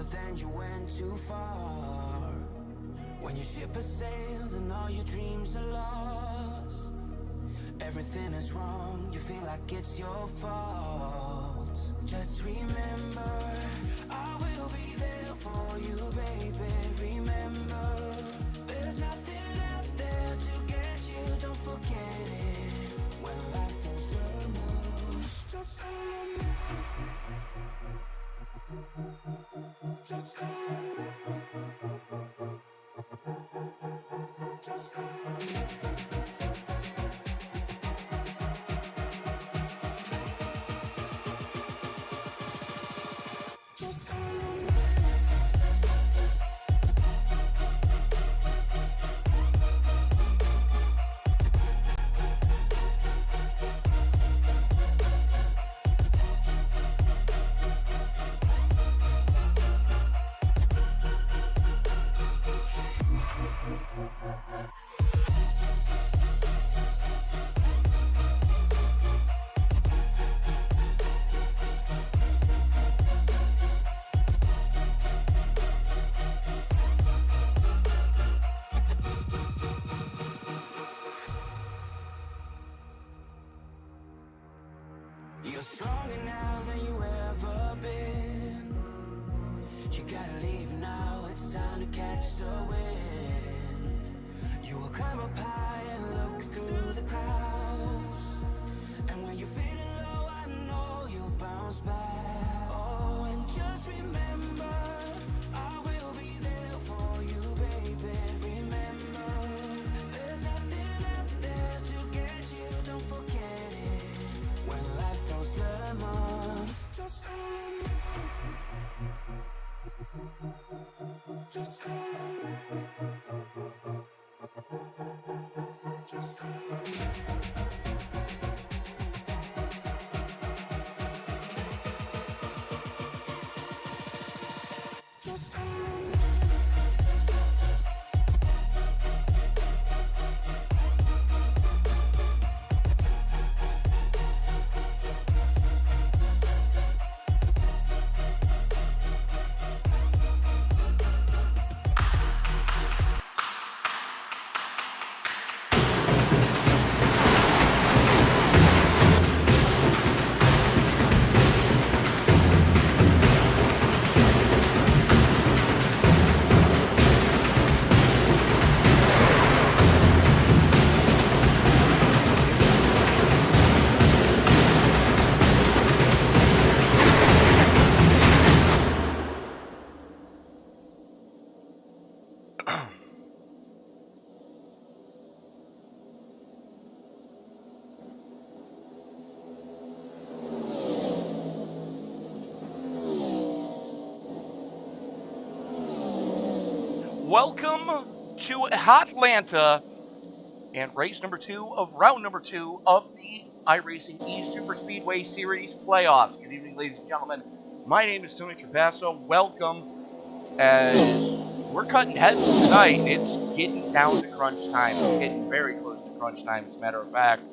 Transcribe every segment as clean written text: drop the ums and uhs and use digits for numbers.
but then you went too far. When your ship has sailed and all your dreams are lost, everything is wrong, you feel like it's your fault. Just remember, I will be there for you, baby. Remember, there's nothing out there to get you, don't forget it. When life goes slow motion, just remember. Just remember. Just remember. You're stronger now than you ever been. You gotta leave now, it's time to catch the wind. You will climb up high and look through the clouds. And when you're feeling low, I know you'll bounce back. Oh, and just remember, I will be there for you, baby. Remember, there's nothing out there to get you, don't forget it. When life throws lemons, just remember. Just remember. Just remember. Just remember. Welcome to Atlanta and race number 2 of round number 2 of the iRacing E Superspeedway Series playoffs. Good evening, ladies and gentlemen. My name is Tony Travasso. Welcome. As we're cutting heads tonight, it's getting down to crunch time. It's getting very close to crunch time, as a matter of fact.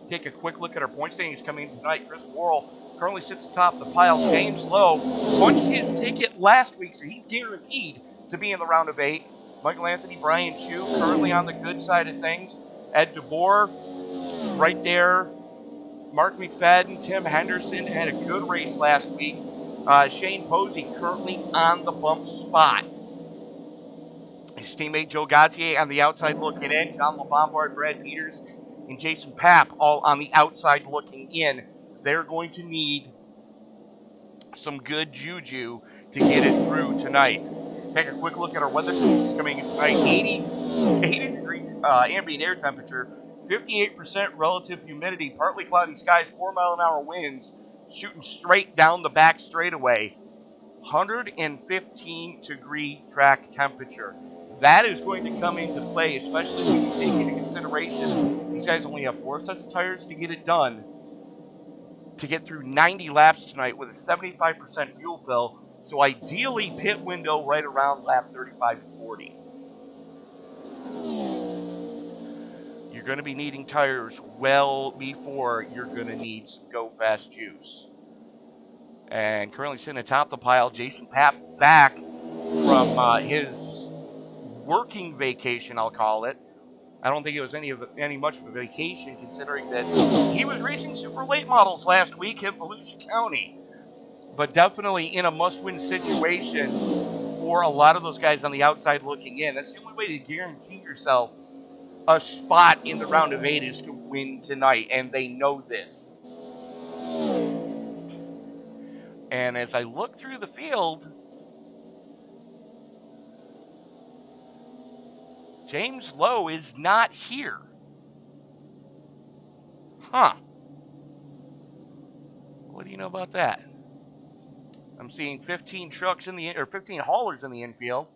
Take a quick look at our point standings coming in tonight. Chris Worrell currently sits atop the pile. James Lowe punched his ticket last week, so he's guaranteed to be in the round of 8. Michael Anthony, Brian Chu, currently on the good side of things. Ed DeBoer, right there. Mark McFadden, Tim Henderson had a good race last week. Shane Posey currently on the bump spot. His teammate Joe Gautier on the outside looking in. John LeBombard, Brad Peters, and Jason Papp all on the outside looking in. They're going to need some good juju to get it through tonight. Take a quick look at our weather conditions coming in tonight. 80 degrees ambient air temperature, 58% relative humidity, partly cloudy skies, 4-mile-an-hour winds, shooting straight down the back straightaway. 115-degree track temperature. That is going to come into play, especially when you take into consideration these guys only have 4 sets of tires to get it done, to get through 90 laps tonight with a 75% fuel fill. So ideally, pit window right around lap 35 to 40. You're going to be needing tires well before you're going to need some go fast juice. And currently sitting atop the pile, Jason Papp back from his working vacation, I'll call it. I don't think it was any much of a vacation, considering that he was racing super late models last week at Volusia County. But definitely in a must-win situation for a lot of those guys on the outside looking in. That's the only way to guarantee yourself a spot in the round of 8 is to win tonight, and they know this. And as I look through the field, James Lowe is not here. Huh. What do you know about that? I'm seeing 15 trucks in the 15 haulers in the infield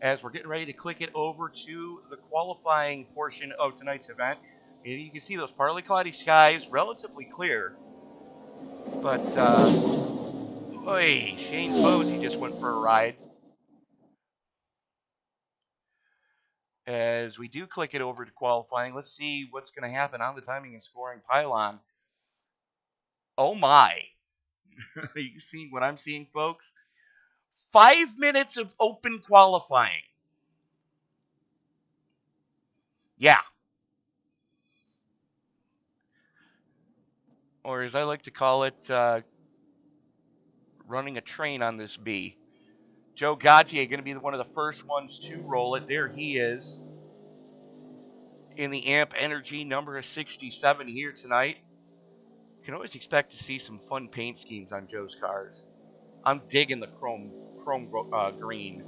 as we're getting ready to click it over to the qualifying portion of tonight's event. And you can see those partly cloudy skies, relatively clear. But Shane Posey just went for a ride. As we do click it over to qualifying, let's see what's going to happen on the timing and scoring pylon. Oh my. Are you seeing what I'm seeing, folks? 5 minutes of open qualifying. Yeah. Or as I like to call it, running a train on this bee. Joe Gautier going to be one of the first ones to roll it. There he is in the AMP Energy number 67 here tonight. You can always expect to see some fun paint schemes on Joe's cars. I'm digging the chrome green.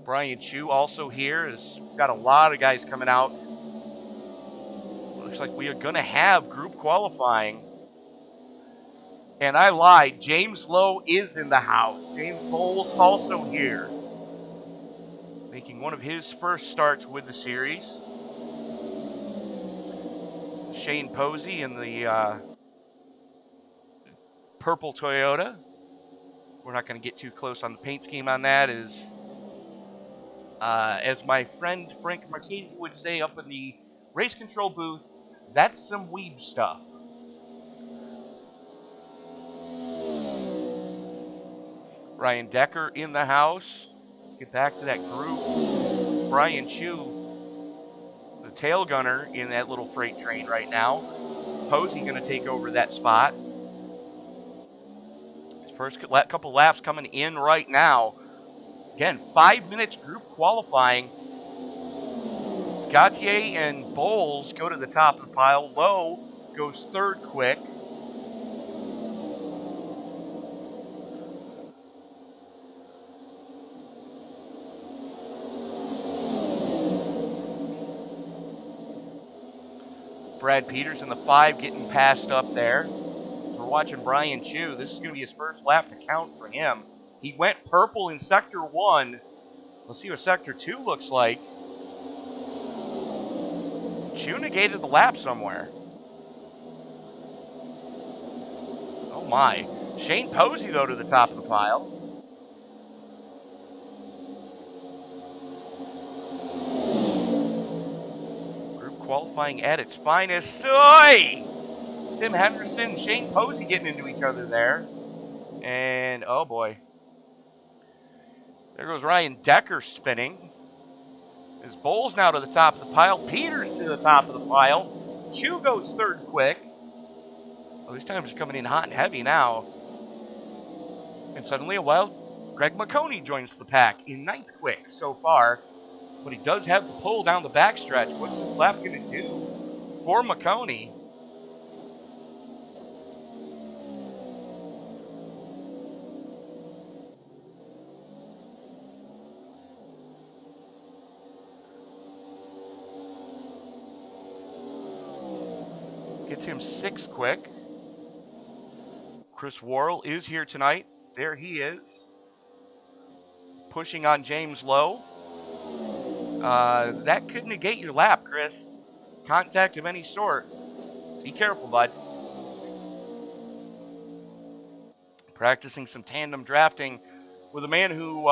Brian Chu also here has got a lot of guys coming out. Looks like we are going to have group qualifying. And I lied. James Lowe is in the house. James Bowles also here, making one of his first starts with the series. Shane Posey in the purple Toyota. We're not going to get too close on the paint scheme on that. As my friend Frank Marchese would say up in the race control booth, that's some weeb stuff. Ryan Decker in the house. Let's get back to that group. Brian Chu, the tail gunner in that little freight train right now. Posey going to take over that spot. His first couple laps coming in right now. Again, 5 minutes group qualifying. Gautier and Bowles go to the top of the pile. Lowe goes third quick. Brad Peters in the 5 getting passed up there. We're watching Brian Chu. This is going to be his first lap to count for him. He went purple in Sector 1. Let's see what Sector 2 looks like. Chu negated the lap somewhere. Oh my. Shane Posey, though, to the top of the pile. Group qualifying at its finest. Oi! Tim Henderson and Shane Posey getting into each other there. And, oh boy. There goes Ryan Decker spinning. His Bowles now to the top of the pile. Peters to the top of the pile. Chu goes third quick. Well, these times are coming in hot and heavy now. And suddenly a wild Greg McConey joins the pack in 9th quick so far. But he does have the pull down the backstretch. What's this lap going to do for McConey? Gets him 6th quick. Chris Worrell is here tonight. There he is. Pushing on James Lowe. That could negate your lap, Chris. Contact of any sort. Be careful, bud. Practicing some tandem drafting with a man who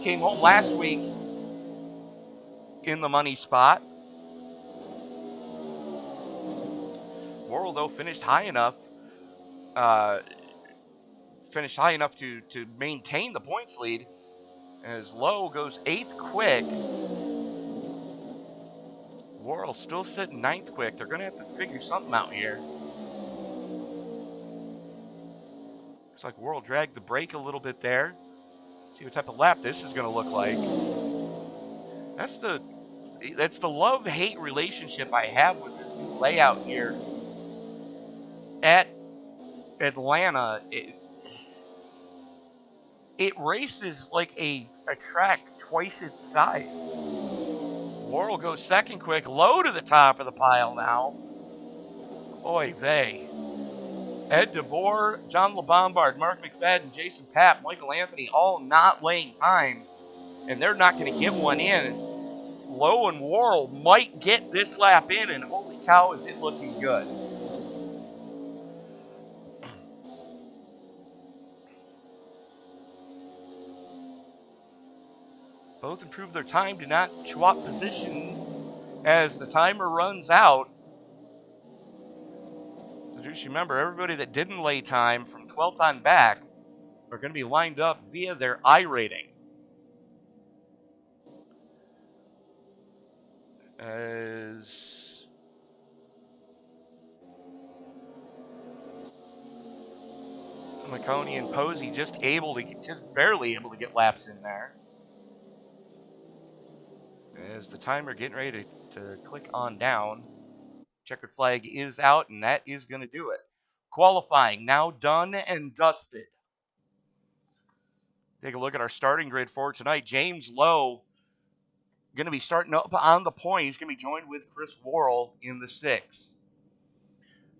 came home last week in the money spot. Worrell, though, finished high enough finish high enough to maintain the points lead. As Lowe goes 8th quick. Worrell still sitting 9th quick. They're going to have to figure something out here. Looks like Worrell dragged the brake a little bit there. See what type of lap this is going to look like. That's the love-hate relationship I have with this new layout here at Atlanta. It races like a track twice its size. Worrell goes 2nd quick, Lowe to the top of the pile now. Oy vey. Ed DeBoer, John LeBombard, Mark McFadden, Jason Papp, Michael Anthony, all not laying times, and they're not going to get one in. Lowe and Worrell might get this lap in, and holy cow, is it looking good. Both improve their time, do not swap positions as the timer runs out. So just remember, everybody that didn't lay time from 12th on back are going to be lined up via their iRating. As McConey and Posey just barely able to get laps in there. As the timer getting ready to click on down, checkered flag is out, and that is going to do it. Qualifying now done and dusted. Take a look at our starting grid for tonight. James Lowe going to be starting up on the point. He's going to be joined with Chris Worrell in the 6th.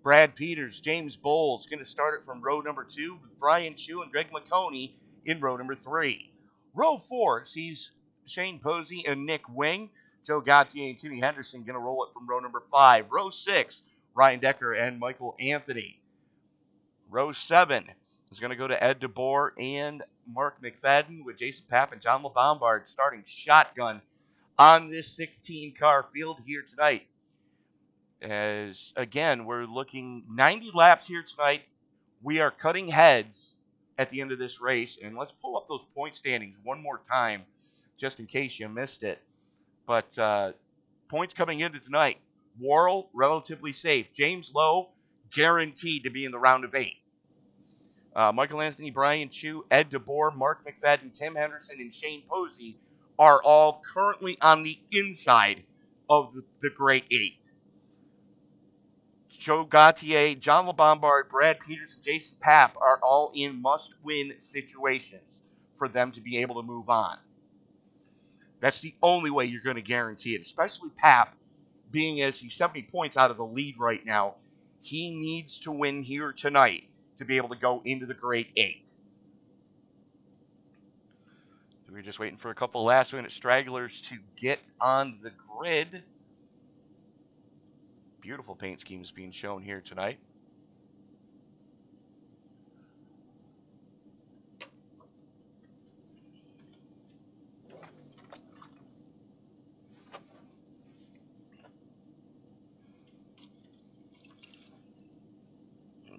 Brad Peters, James Bowles going to start it from row number 2 with Brian Chu and Greg McConey in row number 3. Row 4 sees Shane Posey and Nick Wing. Joe Gautier and Timmy Henderson going to roll it from row number 5. Row 6, Ryan Decker and Michael Anthony. Row 7 is going to go to Ed DeBoer and Mark McFadden, with Jason Papp and John LeBombard starting shotgun on this 16-car field here tonight. As, again, we're looking 90 laps here tonight. We are cutting heads at the end of this race. And let's pull up those point standings one more time, just in case you missed it. But points coming into tonight. Worrell, relatively safe. James Lowe, guaranteed to be in the round of 8. Michael Anthony, Brian Chu, Ed DeBoer, Mark McFadden, Tim Henderson, and Shane Posey are all currently on the inside of the Great 8. Joe Gautier, John LeBombard, Brad Peters, and Jason Papp are all in must-win situations for them to be able to move on. That's the only way you're going to guarantee it, especially Papp, being as he's 70 points out of the lead right now. He needs to win here tonight to be able to go into the Great 8. So we're just waiting for a couple last-minute stragglers to get on the grid. Beautiful paint schemes being shown here tonight.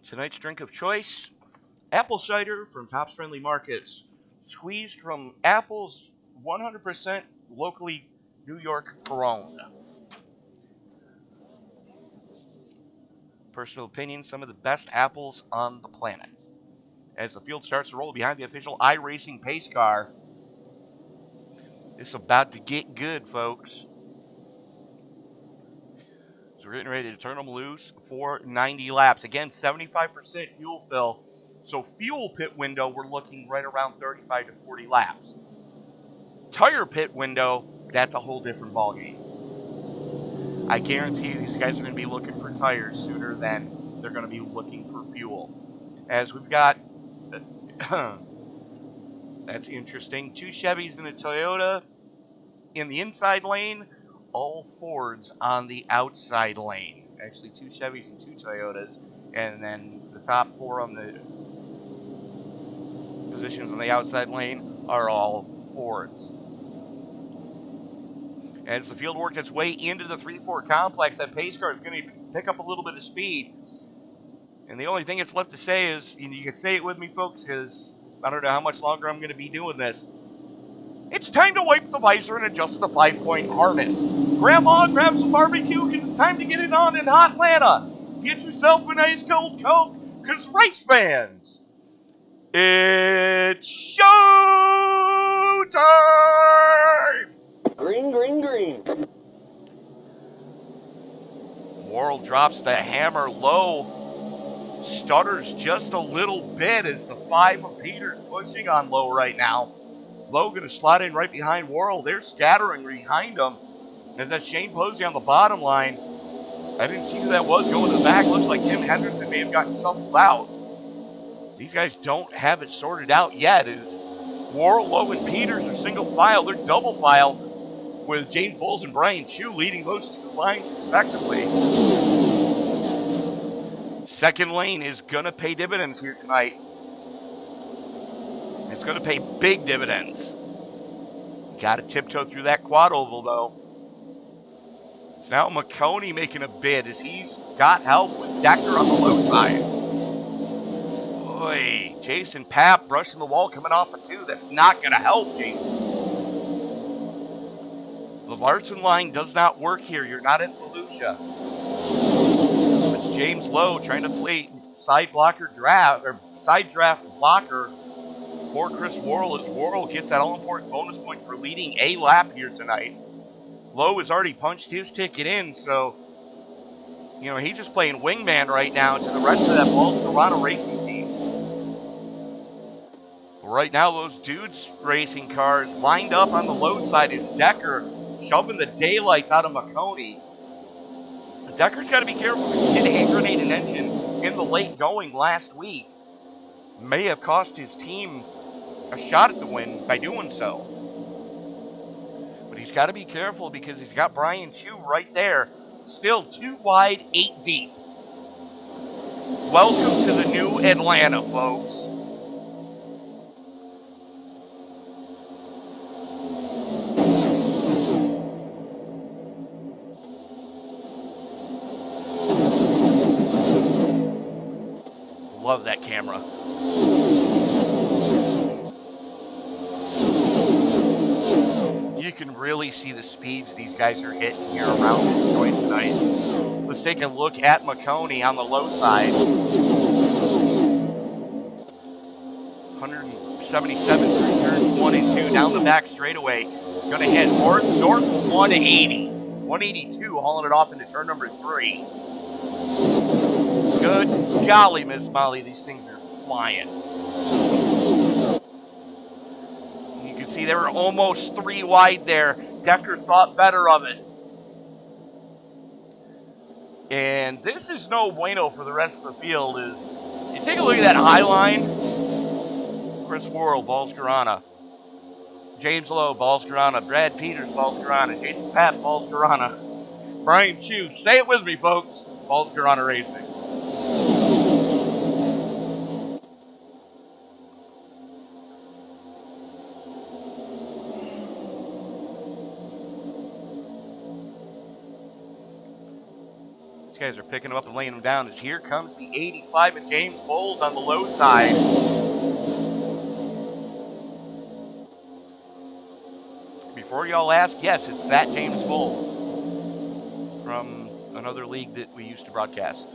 Tonight's drink of choice, apple cider from Tops Friendly Markets, squeezed from apples 100% locally New York grown. Personal opinion, some of the best apples on the planet. As the field starts to roll behind the official iRacing pace car, it's about to get good, folks. So we're getting ready to turn them loose for 90 laps. Again, 75% fuel fill. So fuel pit window, we're looking right around 35 to 40 laps. Tire pit window, that's a whole different ballgame. I guarantee you these guys are going to be looking for tires sooner than they're going to be looking for fuel. As we've got, that's interesting, 2 Chevys and a Toyota in the inside lane, all Fords on the outside lane. Actually, 2 Chevys and 2 Toyotas, and then the top 4 on the positions on the outside lane are all Fords. As the field worked its way into the 3-4 complex, that pace car is going to pick up a little bit of speed. And the only thing that's left to say is, you can say it with me, folks, because I don't know how much longer I'm going to be doing this. It's time to wipe the visor and adjust the 5-point harness. Grandma, grab some barbecue, because it's time to get it on in Hot Atlanta. Get yourself a nice cold Coke, because race fans, it's show time! Green, green, green. Worrell drops the hammer low. Stutters just a little bit as the 5 of Peters pushing on Lowe right now. Lowe going to slide in right behind Worrell. They're scattering behind him. As that's Shane Posey on the bottom line. I didn't see who that was going to the back. Looks like Tim Henderson may have gotten shuffled out. These guys don't have it sorted out yet. As Worrell, Lowe, and Peters are single file. They're double file with James Bowles and Brian Chu leading those two lines respectively. Second lane is going to pay dividends here tonight. It's going to pay big dividends. Got to tiptoe through that quad oval, though. It's now McConey making a bid as he's got help with Decker on the low side. Boy, Jason Papp brushing the wall coming off a 2. That's not going to help, Jason. The Larson line does not work here. You're not in Volusia. It's James Lowe trying to play side draft blocker for Chris Worrell as Worrell gets that all-important bonus point for leading a lap here tonight. Lowe has already punched his ticket in, so, he's just playing wingman right now to the rest of that Balls Toronto racing team. Right now, those dudes racing cars lined up on the low side is Decker shoving the daylights out of McConey. Decker's got to be careful. He hit a hand grenade and engine in the late going last week. May have cost his team a shot at the win by doing so. But he's got to be careful because he's got Brian Chu right there. Still 2 wide, 8 deep. Welcome to the new Atlanta, folks. Love that camera. You can really see the speeds these guys are hitting here around this joint tonight. Let's take a look at McConey on the low side. 177 through turns 1 and 2 down the back straightaway. Going to hit north 180. 182 hauling it off into turn number 3. Good golly, Miss Molly, these things are flying. You can see they were almost 3 wide there. Decker thought better of it. And this is no bueno for the rest of the field. You take a look at that high line. Chris Worrell, Balls Garana. James Lowe, Balls Garana. Brad Peters, Balls Garana. Jason Papp, Balls Garana. Brian Chu, say it with me, folks. Balls Garana Racing. Guys are picking them up and laying them down as here comes the 85 of James Bowles on the low side. Before y'all ask, yes, it's that James Bowles from another league that we used to broadcast.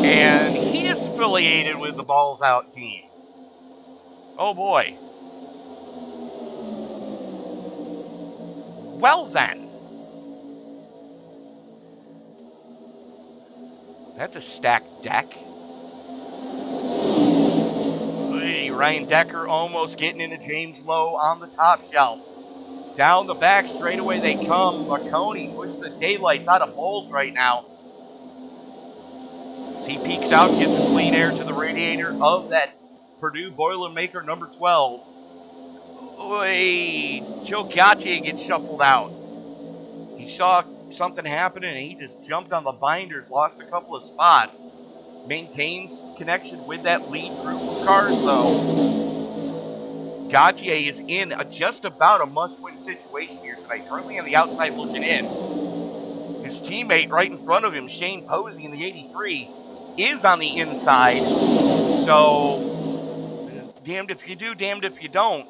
And he is affiliated with the Balls Out team. Oh boy. Well then. That's a stacked deck. Ryan Decker almost getting into James Lowe on the top shelf. Down the back straightaway they come. McConey pushed the daylights out of Bowles right now. As he peeks out, gets the clean air to the radiator of that Purdue Boilermaker number 12. Joe Gautier gets shuffled out. He saw something happening and he just jumped on the binders, lost a couple of spots. Maintains connection with that lead group of cars though. Gautier is in just about a must-win situation here tonight, currently on the outside looking in. His teammate right in front of him, Shane Posey in the 83, is on the inside. So, damned if you do, damned if you don't.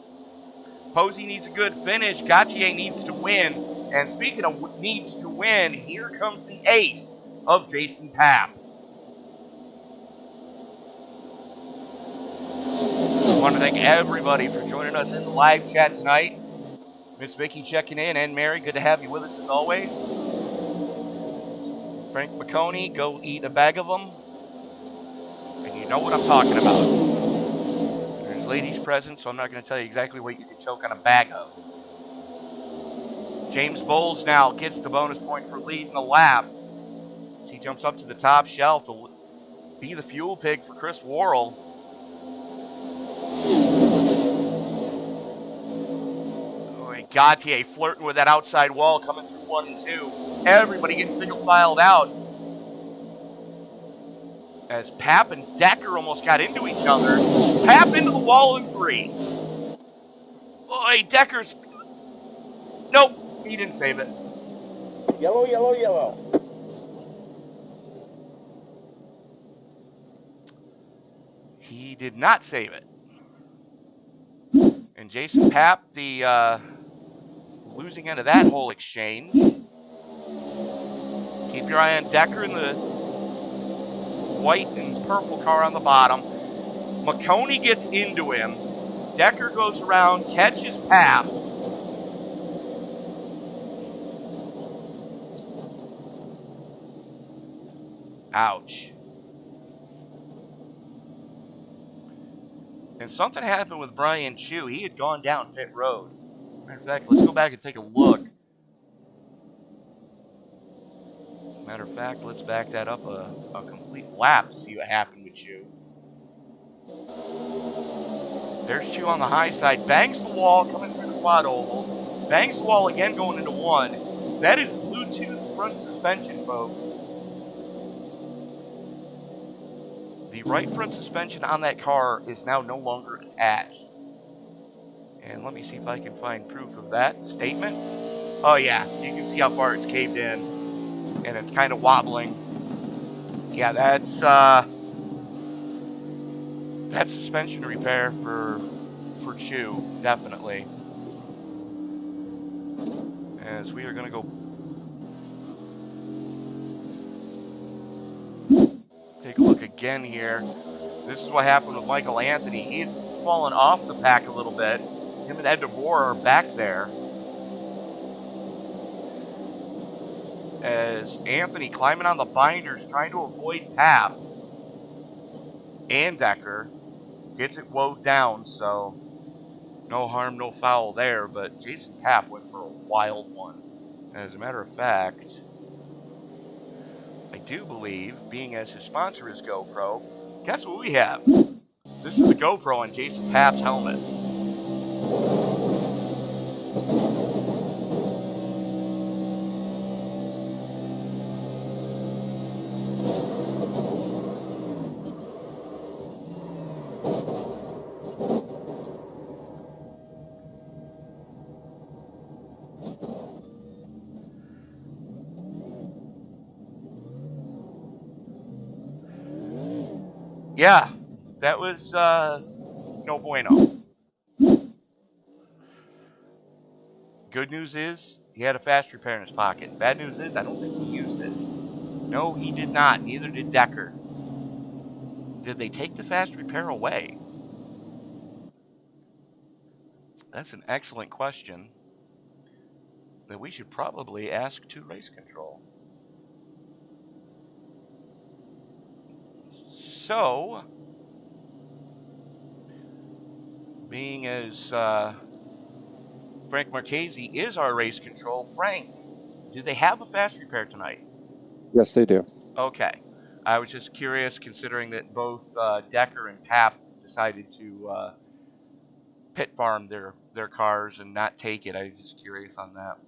Posey needs a good finish. Gautier needs to win. And speaking of needs to win, here comes the ace of Jason Papp. I want to thank everybody for joining us in the live chat tonight. Miss Vicky checking in, and Mary, good to have you with us as always. Frank McConey, go eat a bag of them. And you know what I'm talking about. There's ladies present, so I'm not going to tell you exactly what you can choke on a bag of. James Bowles now gets the bonus point for leading the lap. As he jumps up to the top shelf to be the fuel pig for Chris Worrell. Gautier flirting with that outside wall coming through 1 and 2. Everybody getting single filed out. As Papp and Decker almost got into each other. Papp into the wall in 3. Decker's... Nope, he didn't save it. Yellow, yellow, yellow. He did not save it. And Jason Papp, the losing end of that whole exchange. Keep your eye on Decker in the white and purple car on the bottom. McConey gets into him. Decker goes around, catches Papp. Ouch. And something happened with Brian Chu. He had gone down pit road. Matter of fact, let's go back and take a look. Matter of fact, let's back that up a complete lap to see what happened with Chu. There's Chu on the high side. Bangs the wall coming through the quad oval. Bangs the wall again going into 1. That is Bluetooth front suspension, folks. The right front suspension on that car is now no longer attached. And let me see if I can find proof of that statement. Oh yeah, you can see how far it's caved in. And it's kind of wobbling. Yeah, that's suspension repair for Chu, definitely. As we are going to go take a look again here. This is what happened with Michael Anthony. He had fallen off the pack a little bit. Him and Ed DeVore are back there. As Anthony climbing on the binders, trying to avoid Papp. And Decker gets it woed down, so no harm, no foul there. But Jason Papp went for a wild one. As a matter of fact, I do believe, being as his sponsor is GoPro, guess what we have? This is a GoPro on Jason Papp's helmet. Yeah, that was no bueno. Good news is he had a fast repair in his pocket. Bad news is I don't think he used it. No, he did not. Neither did Decker. Did they take the fast repair away? That's an excellent question that we should probably ask to race control. So, being as Frank Marchese is our race control, Frank, do they have a fast repair tonight? Yes, they do. Okay. I was just curious, considering that both Decker and Papp decided to pit farm their cars and not take it. I was just curious on that.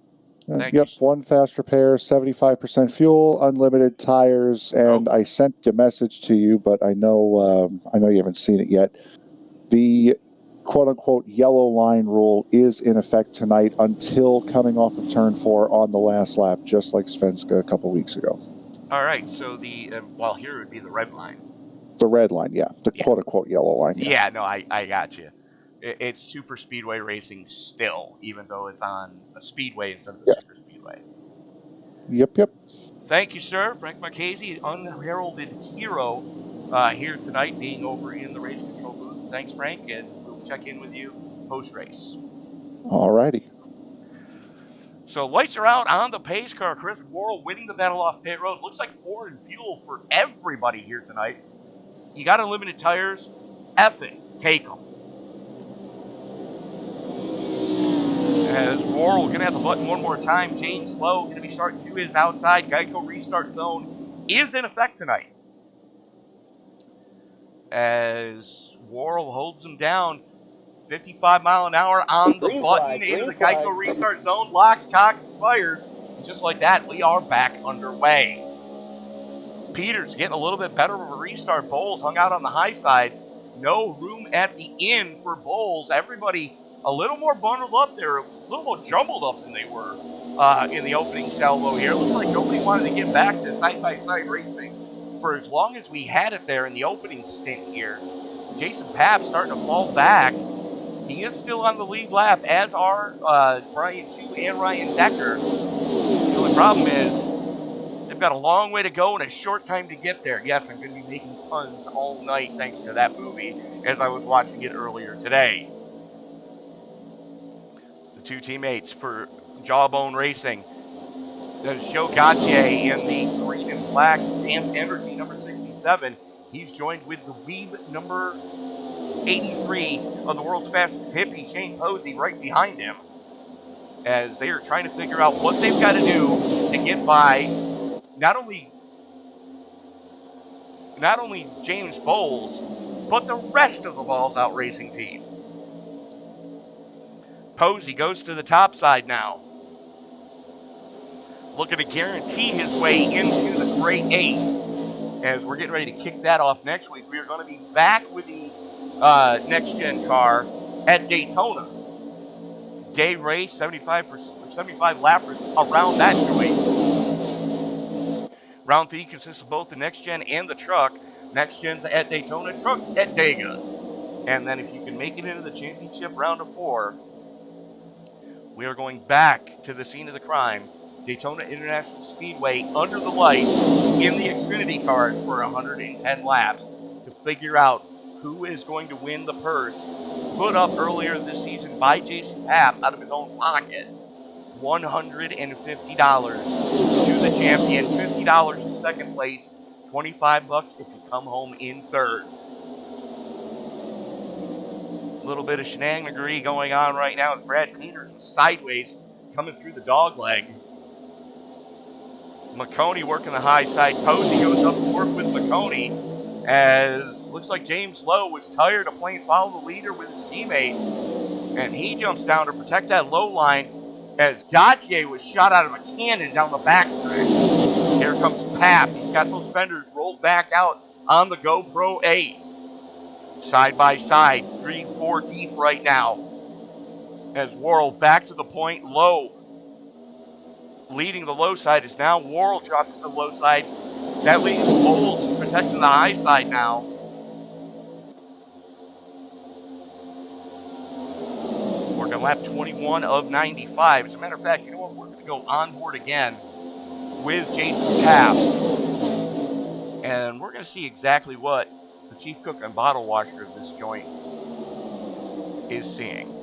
Thank Yep, you. one fast repair, 75% fuel, unlimited tires, and I sent a message to you, but I know you haven't seen it yet. The quote-unquote yellow line rule is in effect tonight until coming off of turn 4 on the last lap, just like Svenska a couple weeks ago. All right, so the well, here would be the red line. The red line, yeah. The Yeah. quote-unquote yellow line, yeah. Yeah, no, I got you. It's Super Speedway racing still, even though it's on a speedway instead of a Super Speedway. Yep. Thank you, sir. Frank Marchese, unheralded hero here tonight, being over in the race control booth. Thanks, Frank, and we'll check in with you post-race. All righty. So lights are out on the pace car. Chris Worrell winning the battle off pit road. Looks like Ford and fuel for everybody here tonight. You got unlimited tires. F it. Take them. As Worrell going to have the button one more time. James Lowe going to be starting to his outside. Geico restart zone is in effect tonight. As Worrell holds him down. 55 mile an hour on the button into the Geico restart zone. Locks, cocks, and fires. And just like that, we are back underway. Peters getting a little bit better of a restart. Bowles hung out on the high side. No room at the end for Bowles. Everybody a little more bundled up there, a little more jumbled up than they were in the opening salvo here. Looks like nobody wanted to get back to side-by-side racing for as long as we had it there in the opening stint here. Jason Papp starting to fall back. He is still on the lead lap, as are Brian Chu and Ryan Decker. The only problem is they've got a long way to go and a short time to get there. Yes, I'm going to be making puns all night thanks to that movie as I was watching it earlier today. The two teammates for Jawbone Racing. There's Joe Gautier in the green and black Amp Energy number 67. He's joined with the Weeb number 83 of the world's fastest hippie, Shane Posey, right behind him, as they are trying to figure out what they've got to do to get by not only James Bowles, but the rest of the Balls Out Racing team. Posey goes to the top side now, looking to guarantee his way into the Great 8. As we're getting ready to kick that off next week, we are going to be back with the next-gen car at Daytona. Day race, 75 lappers around that joint. Round 3 consists of both the next-gen and the truck. Next-gen's at Daytona, truck's at Dega. And then if you can make it into the championship round of 4, we are going back to the scene of the crime, Daytona International Speedway, under the light in the Xfinity cars for 110 laps to figure out who is going to win the purse put up earlier this season by Jason Papp out of his own pocket. $150 to the champion, $50 in second place, $25 if you come home in third. A little bit of shenaniganery going on right now as Brad Peters is sideways coming through the dog leg. McConey working the high side. Posey goes up to work with McConey as looks like James Lowe was tired of playing follow the leader with his teammate, and he jumps down to protect that low line as Gautier was shot out of a cannon down the backstretch. Here comes Papp. He's got those fenders rolled back out on the GoPro Ace. Side by side, 3-4 deep right now. As Worrell back to the point, Lowe leading the low side is now Worrell drops to the low side. That leaves Bowles protecting the high side now. Working lap 21 of 95. As a matter of fact, you know what? We're going to go on board again with Jason Papp. And we're going to see exactly what the chief cook and bottle washer of this joint is seeing.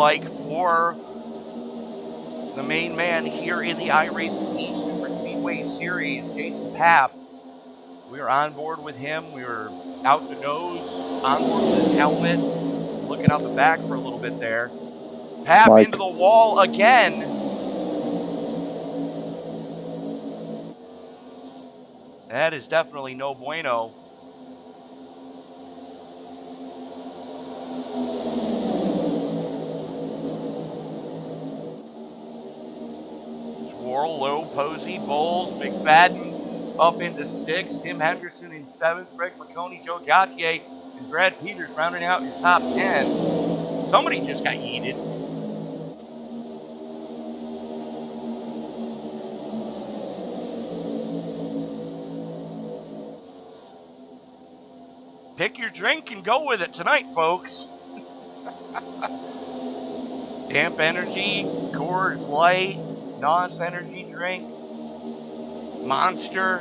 like for the main man here in the iRacing East Superspeedway Series, Jason Papp. We were on board with him. We were out the nose, on board with his helmet, looking out the back for a little bit there. Papp Mike. into the wall again. That is definitely no bueno. Worrell, Lowe, Posey, Bowles, McFadden up into 6th. Tim Henderson in 7th. Greg McConey, Joe Gautier, and Brad Peters rounding out your top 10. Somebody just got yeeted. Pick your drink and go with it tonight, folks. Damp Energy, Coors Light, NOS Energy Drink, Monster,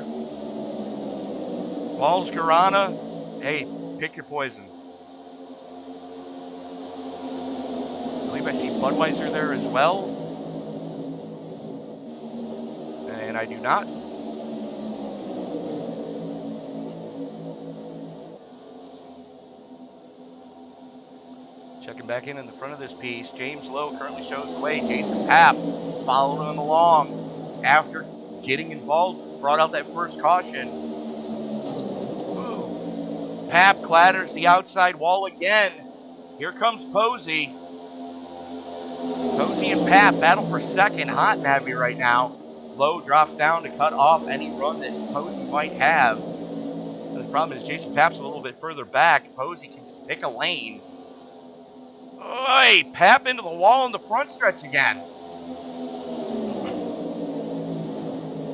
Balls Guarana. Hey, pick your poison. I believe I see Budweiser there as well. And I do not. Checking back in the front of this piece. James Lowe currently shows the way. Jason Papp following him along after getting involved, brought out that first caution. Ooh. Papp clatters the outside wall again. Here comes Posey. Posey and Papp battle for second, hot and heavy right now. Lowe drops down to cut off any run that Posey might have. And the problem is Jason Papp's a little bit further back. Posey can just pick a lane. Oi, Papp into the wall in the front stretch again.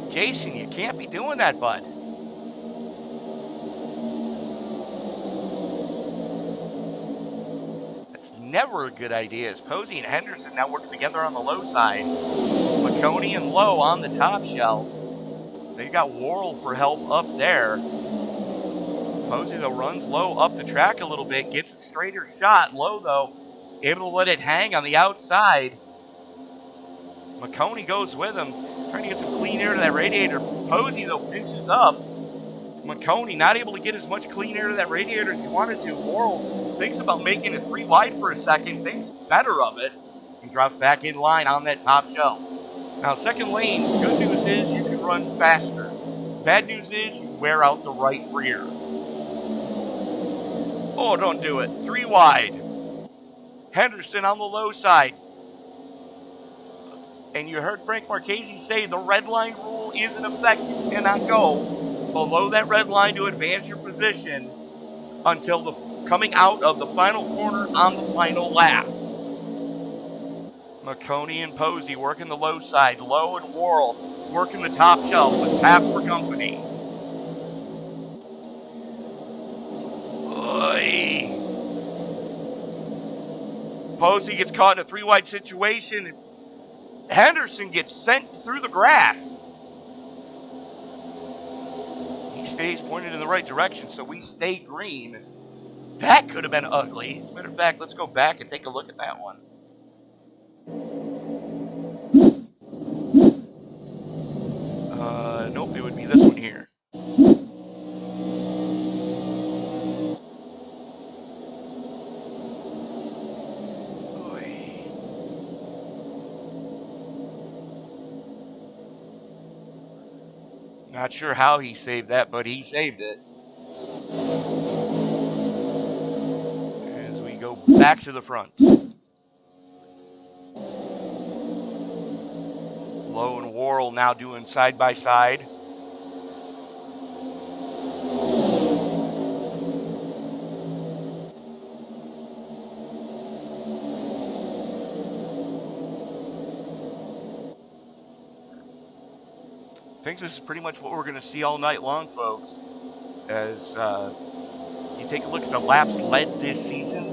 Jason, you can't be doing that, bud. That's never a good idea. As Posey and Henderson now working together on the low side. McConey and Lowe on the top shelf. They got Worrell for help up there. Posey, though, runs Lowe up the track a little bit, gets a straighter shot. Lowe, though, able to let it hang on the outside. McConey goes with him, trying to get some clean air to that radiator. Posey, though, pinches up. McConey not able to get as much clean air to that radiator as he wanted to. Worrell thinks about making it 3 wide for a second, thinks better of it, and drops back in line on that top shelf. Now, second lane, good news is you can run faster. Bad news is you wear out the right rear. Oh, don't do it. 3 wide. Henderson on the low side. And you heard Frank Marchese say the red line rule is in effect. You cannot go below that red line to advance your position until the coming out of the final corner on the final lap. McConey and Posey working the low side. Lowe and Worrell working the top shelf with Papp for company. Oy. Posey gets caught in a 3 wide situation. Henderson gets sent through the grass. He stays pointed in the right direction, so we stay green. That could have been ugly. As a matter of fact, let's go back and take a look at that one. Nope, it would be this one here. Not sure how he saved that, but he saved it. As we go back to the front. Lowe and Worrell now doing side by side. I think this is pretty much what we're going to see all night long, folks. As you take a look at the laps led this season.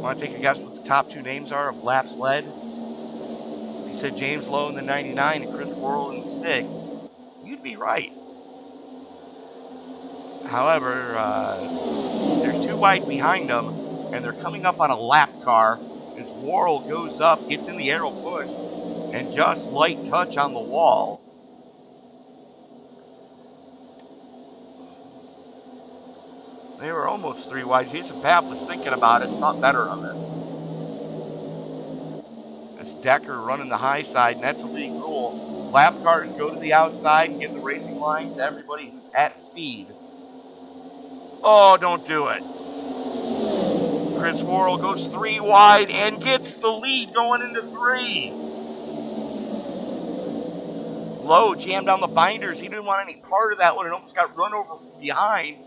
Want to take a guess what the top 2 names are of laps led? You said James Lowe in the 99 and Chris Worrell in the 6. You'd be right. However, there's 2 wide behind them, and they're coming up on a lap car As Worrell goes up, gets in the aero push, and just light touch on the wall. They were almost 3 wide. Jason Papp was thinking about it, thought better of it. It's Decker running the high side, and that's the league rule. Lap cars go to the outside and give the racing line to everybody who's at speed. Oh, don't do it. Chris Worrell goes 3 wide and gets the lead going into 3. Lowe jammed down the binders. He didn't want any part of that one and almost got run over from behind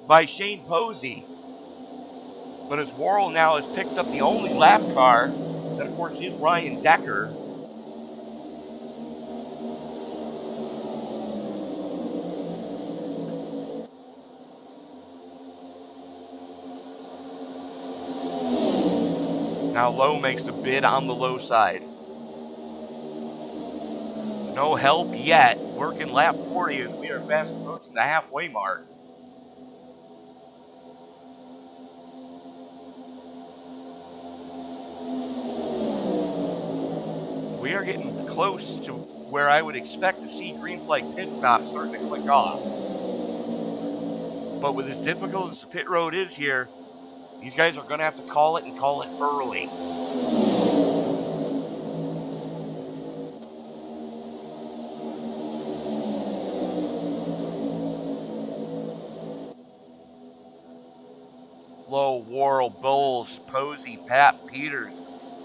by Shane Posey. But as Worrell now has picked up the only lap car, that of course is Ryan Decker. Now Lowe makes a bid on the low side. No help yet. Working lap 40 as we are fast approaching the halfway mark. We are getting close to where I would expect to see green flag pit stops starting to click off. But with as difficult as the pit road is here, these guys are going to have to call it and call it early. Lowe, Worrell, Bowles, Posey, Papp, Peters,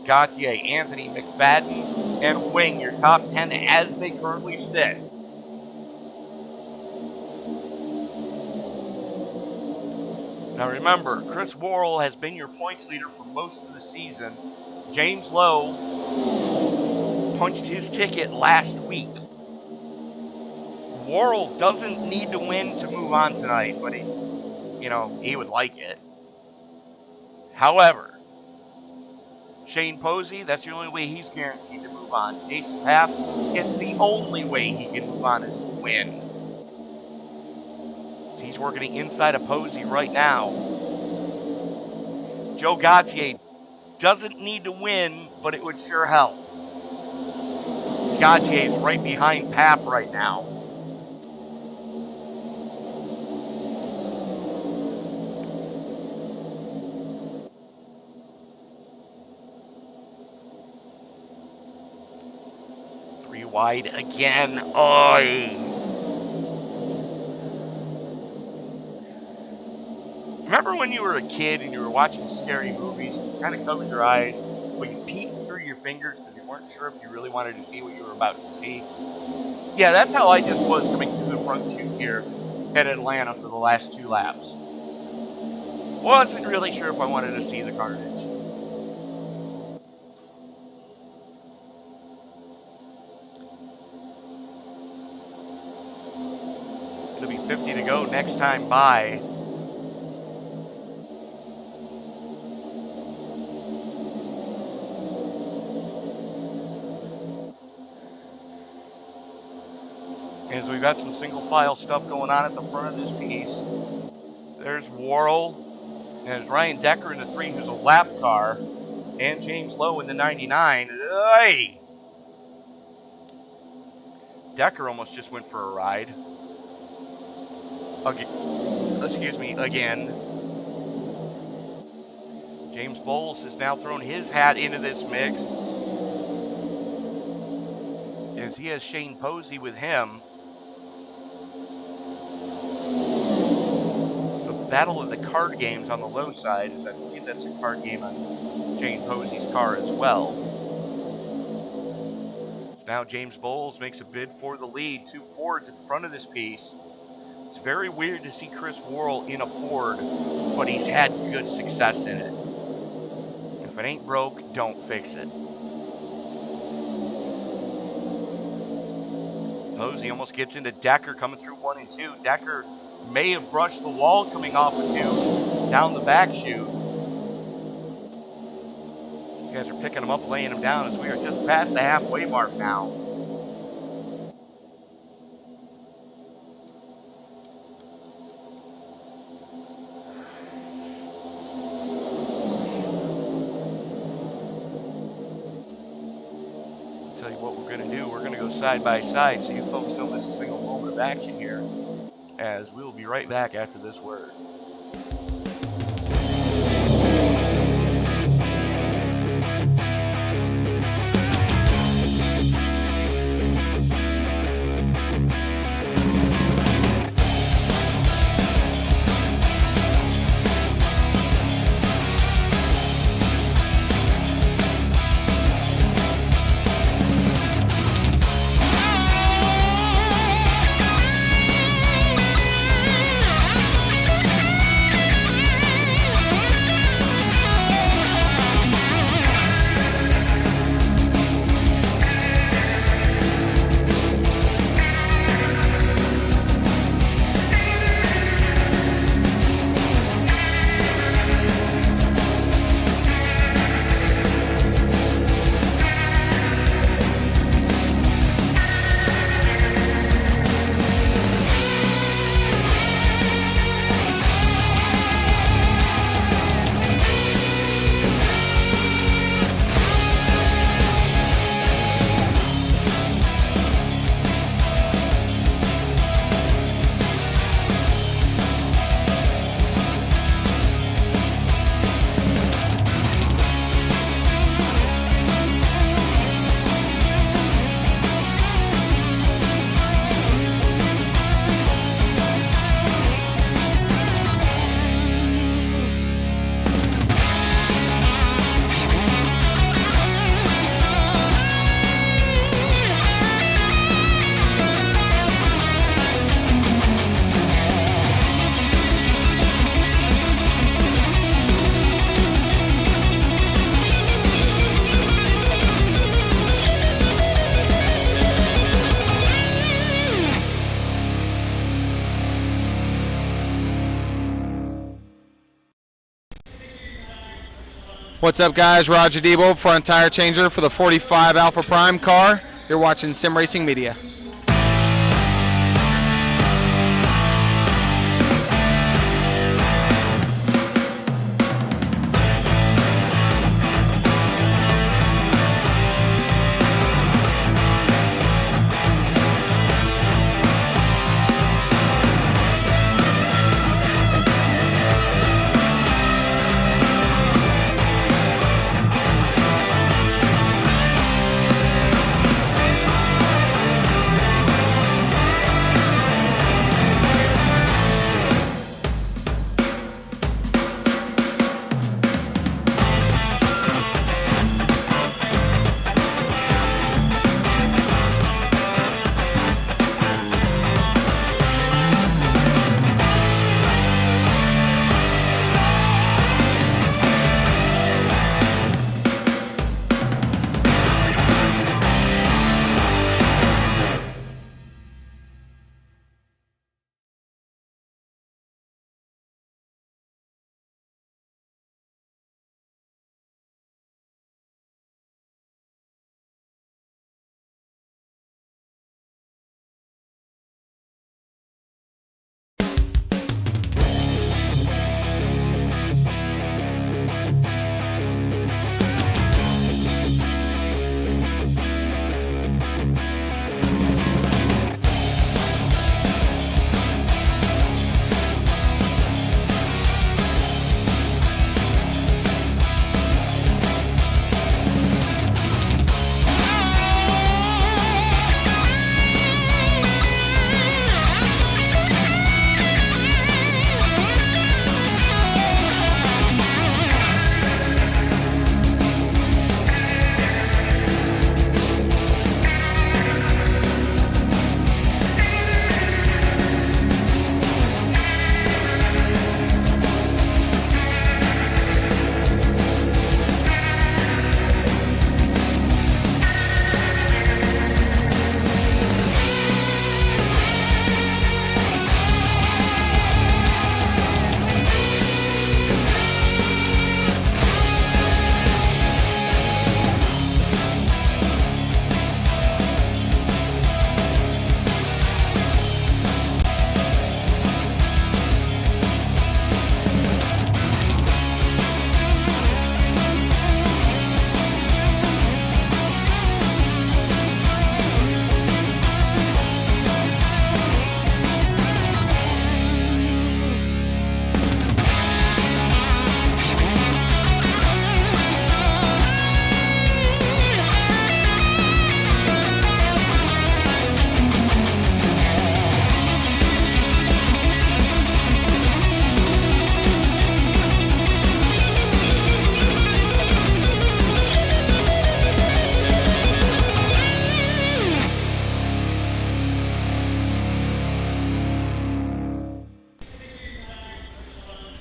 Gauthier, Anthony, McFadden, and Wing, your top 10 as they currently sit. Now remember, Chris Worrell has been your points leader for most of the season. James Lowe punched his ticket last week. Worrell doesn't need to win to move on tonight, but he would like it. However, Shane Posey, that's the only way he's guaranteed to move on. Jason Papp, it's the only way he can move on is to win. He's working the inside of Posey right now. Joe Gauthier doesn't need to win, but it would sure help. Gauthier is right behind Papp right now. Wide again. Oy. Remember when you were a kid and you were watching scary movies, you kind of covered your eyes, but you peeked through your fingers because you weren't sure if you really wanted to see what you were about to see? Yeah, that's how I just was coming through the front chute here at Atlanta for the last 2 laps. Wasn't really sure if I wanted to see the carnage. It'll be 50 to go next time by. As we've got some single file stuff going on at the front of this piece. There's Worrell. And there's Ryan Decker in the 3, who's a lap car. And James Lowe in the 99. Hey! Decker almost just went for a ride. Again. James Bowles has now thrown his hat into this mix. As he has Shane Posey with him. The battle of the card games on the low side, as I believe that's a card game on Shane Posey's car as well. So now James Bowles makes a bid for the lead. 2 Fords at the front of this piece. It's very weird to see Chris Worrell in a Ford, but he's had good success in it. If it ain't broke, don't fix it. Posey almost gets into Decker coming through 1 and 2. Decker may have brushed the wall coming off of 2 down the back chute. You guys are picking him up, laying him down as we are just past the halfway mark now. side by side so you folks don't miss a single moment of action here, as we will be right back after this word. What's up, guys? Roger Debo, front tire changer for the 45 Alpha Prime car. You're watching Sim Racing Media.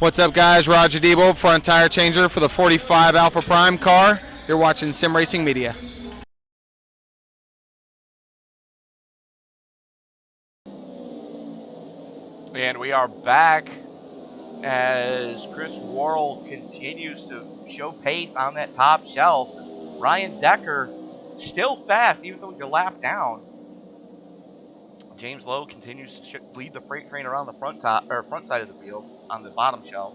What's up, guys? Roger Debo, front tire changer for the 45 Alpha Prime car. You're watching Sim Racing Media. And we are back as Chris Worrell continues to show pace on that top shelf. Ryan Decker still fast, even though he's a lap down. James Lowe continues to lead the freight train around the front side of the field on the bottom shelf.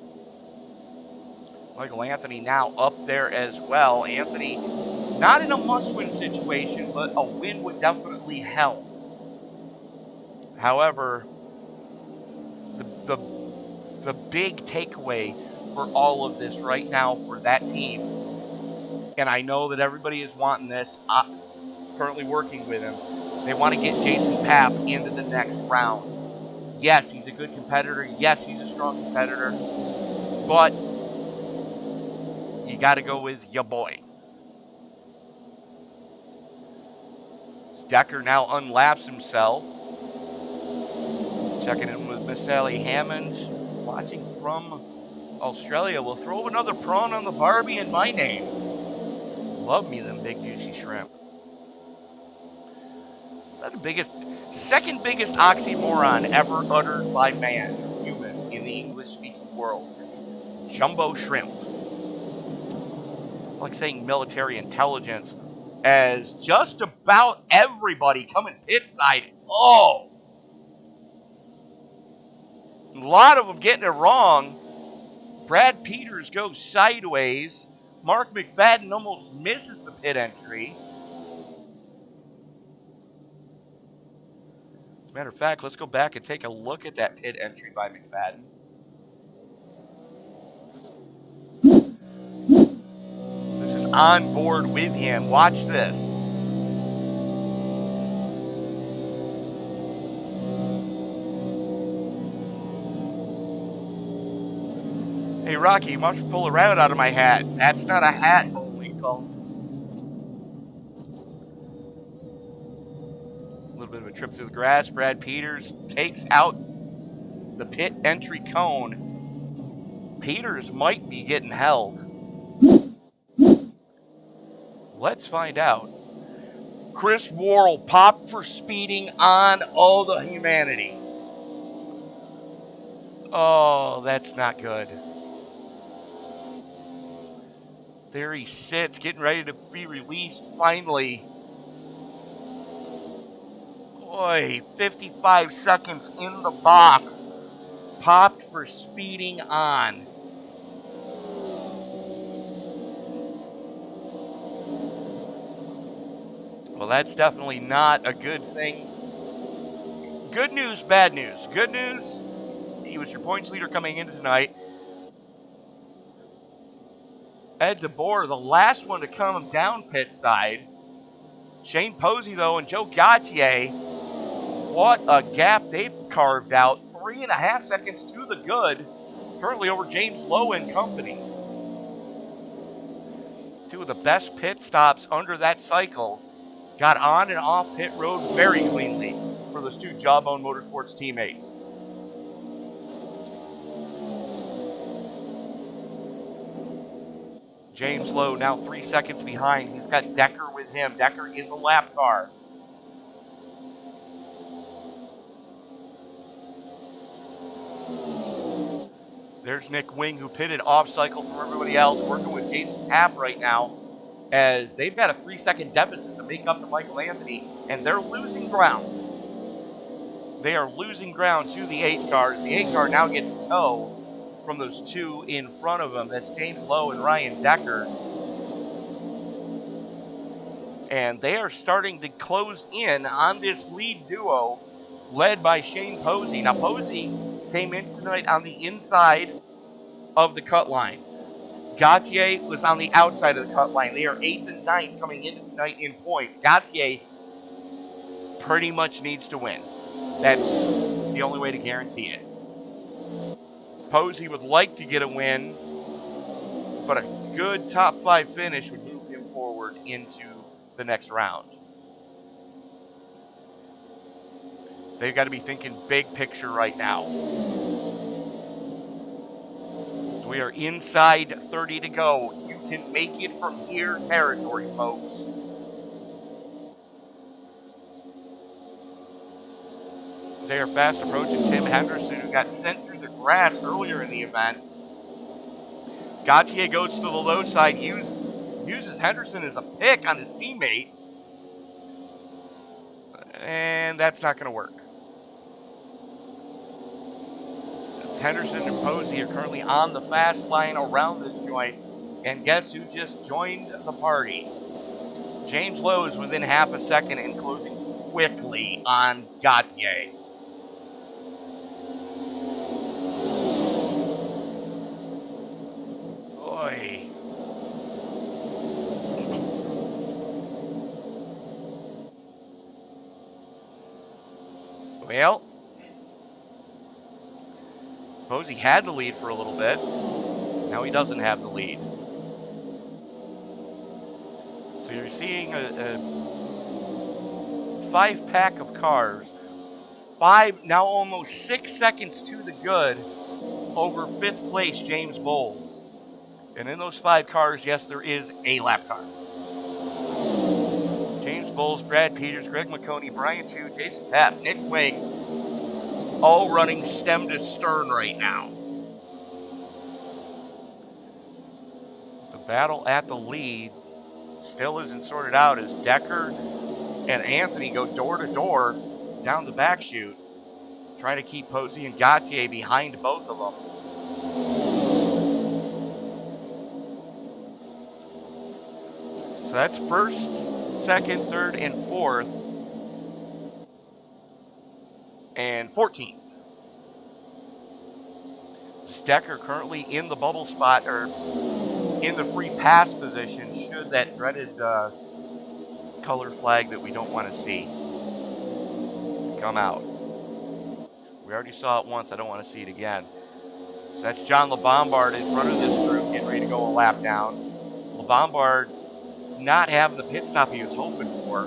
Michael Anthony now up there as well. Anthony, not in a must-win situation, but a win would definitely help. However, the big takeaway for all of this right now for that team, and I know that everybody is wanting this, currently working with him, they want to get Jason Papp into the next round. Yes, he's a good competitor. Yes, he's a strong competitor. But you got to go with your boy. Decker now unlaps himself. Checking in with Miss Sally Hammond, watching from Australia. We'll throw another prawn on the Barbie in my name. Love me them big juicy shrimp. Is that the second biggest oxymoron ever uttered by man, human, in the English-speaking world? Jumbo shrimp. It's like saying military intelligence, as just about everybody coming pit side. Oh! A lot of them getting it wrong. Brad Peters goes sideways. Mark McFadden almost misses the pit entry. As a matter of fact, let's go back and take a look at that pit entry by McFadden. This is on board with him. Watch this. Hey, Rocky, you must pull a rabbit out of my hat. That's not a hat, Bullwinkle. A little bit of a trip through the grass. Brad Peters takes out the pit entry cone. Peters might be getting held. Let's find out. Chris Worrell popped for speeding on all the humanity. Oh, that's not good. There he sits, getting ready to be released finally. Boy, 55 seconds in the box. Popped for speeding on. Well, that's definitely not a good thing. Good news, bad news. Good news, he was your points leader coming into tonight. Ed DeBoer, the last one to come down pit side. Shane Posey, though, and Joe Gautier, what a gap they've carved out. 3.5 seconds to the good, currently over James Lowe and company. Two of the best pit stops under that cycle. Got on and off pit road very cleanly for those two Jawbone Motorsports teammates. James Lowe now 3 seconds behind. He's got Decker with him. Decker is a lap car. There's Nick Wing, who pitted off cycle from everybody else, working with Jason Papp right now, as they've got a 3-second deficit to make up to Michael Anthony, and they're losing ground. They are losing ground to the 8 car. The 8 car now gets a tow from those two in front of them. That's James Lowe and Ryan Decker. And they are starting to close in on this lead duo led by Shane Posey. Now, Posey came in tonight on the inside of the cut line. Gautier was on the outside of the cut line. They are 8th and 9th coming into tonight in points. Gautier pretty much needs to win. That's the only way to guarantee it. Posey would like to get a win, but a good top 5 finish would move him forward into the next round. They've got to be thinking big picture right now. We are inside 30 to go. You can make it from here territory, folks. They are fast approaching Tim Henderson, who got sent through the grass earlier in the event. Gautier goes to the low side, uses Henderson as a pick on his teammate. And that's not going to work. Henderson and Posey are currently on the fast line around this joint. And guess who just joined the party? James Lowe is within half a second and closing quickly on Gautier. Boy. Well, Posey had the lead for a little bit. Now he doesn't have the lead. So you're seeing a 5-pack of cars. 5, now almost 6 seconds to the good over 5th place James Bowles. And in those 5 cars, yes, there is a lap car. James Bowles, Brad Peters, Greg McConey, Brian Chu, Jason Papp, Nick Wake, all running stem to stern right now. The battle at the lead still isn't sorted out as Decker and Anthony go door to door down the back chute, trying to keep Posey and Gautier behind both of them. So that's 1st, 2nd, 3rd, and 4th, and 14th. Stecker currently in the bubble spot, or in the free pass position, should that dreaded color flag that we don't want to see come out. We already saw it once. I don't want to see it again. So that's John LeBombard in front of this group, getting ready to go a lap down. LeBombard not having the pit stop he was hoping for.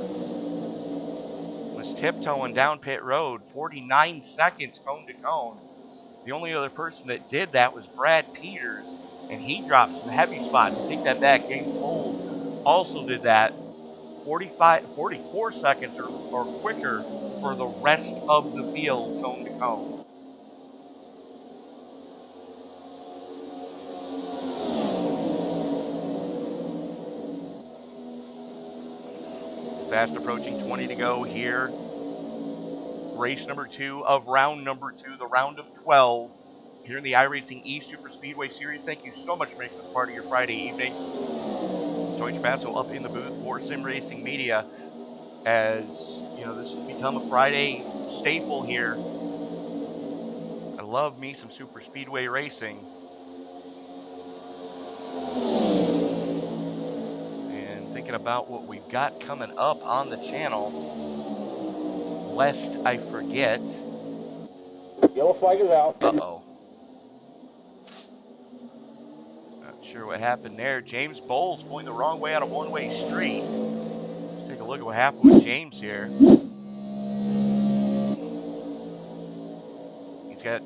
Was tiptoeing down pit road, 49 seconds cone to cone. The only other person that did that was Brad Peters, and he dropped some heavy spots. Take that back. James Bowles also did that. 44 seconds or quicker for the rest of the field, cone to cone. Fast approaching 20 to go here. Race number 2 of round number 2, the round of 12, here in the iRacing East Super Speedway Series. Thank you so much for making this part of your Friday evening. Joey Trapasso up in the booth for Racing Media. As you know, this has become a Friday staple here. I love me some Super Speedway racing. And thinking about what we've got coming up on the channel, lest I forget. Yellow flag is out. Uh-oh. Not sure what happened there. James Bowles going the wrong way on a one-way street. Let's take a look at what happened with James here. He's got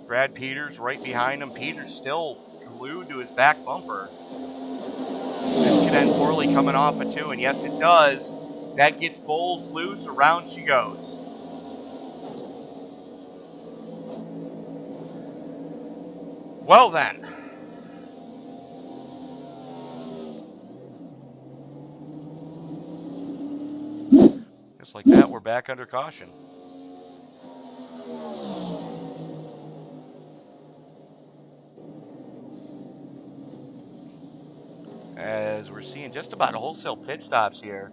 Brad Peters right behind him. Peters still glued to his back bumper. This could end poorly coming off a 2, and yes, it does. That gets Bowles loose. Around she goes. Well then. Just like that, we're back under caution. As we're seeing just about wholesale pit stops here.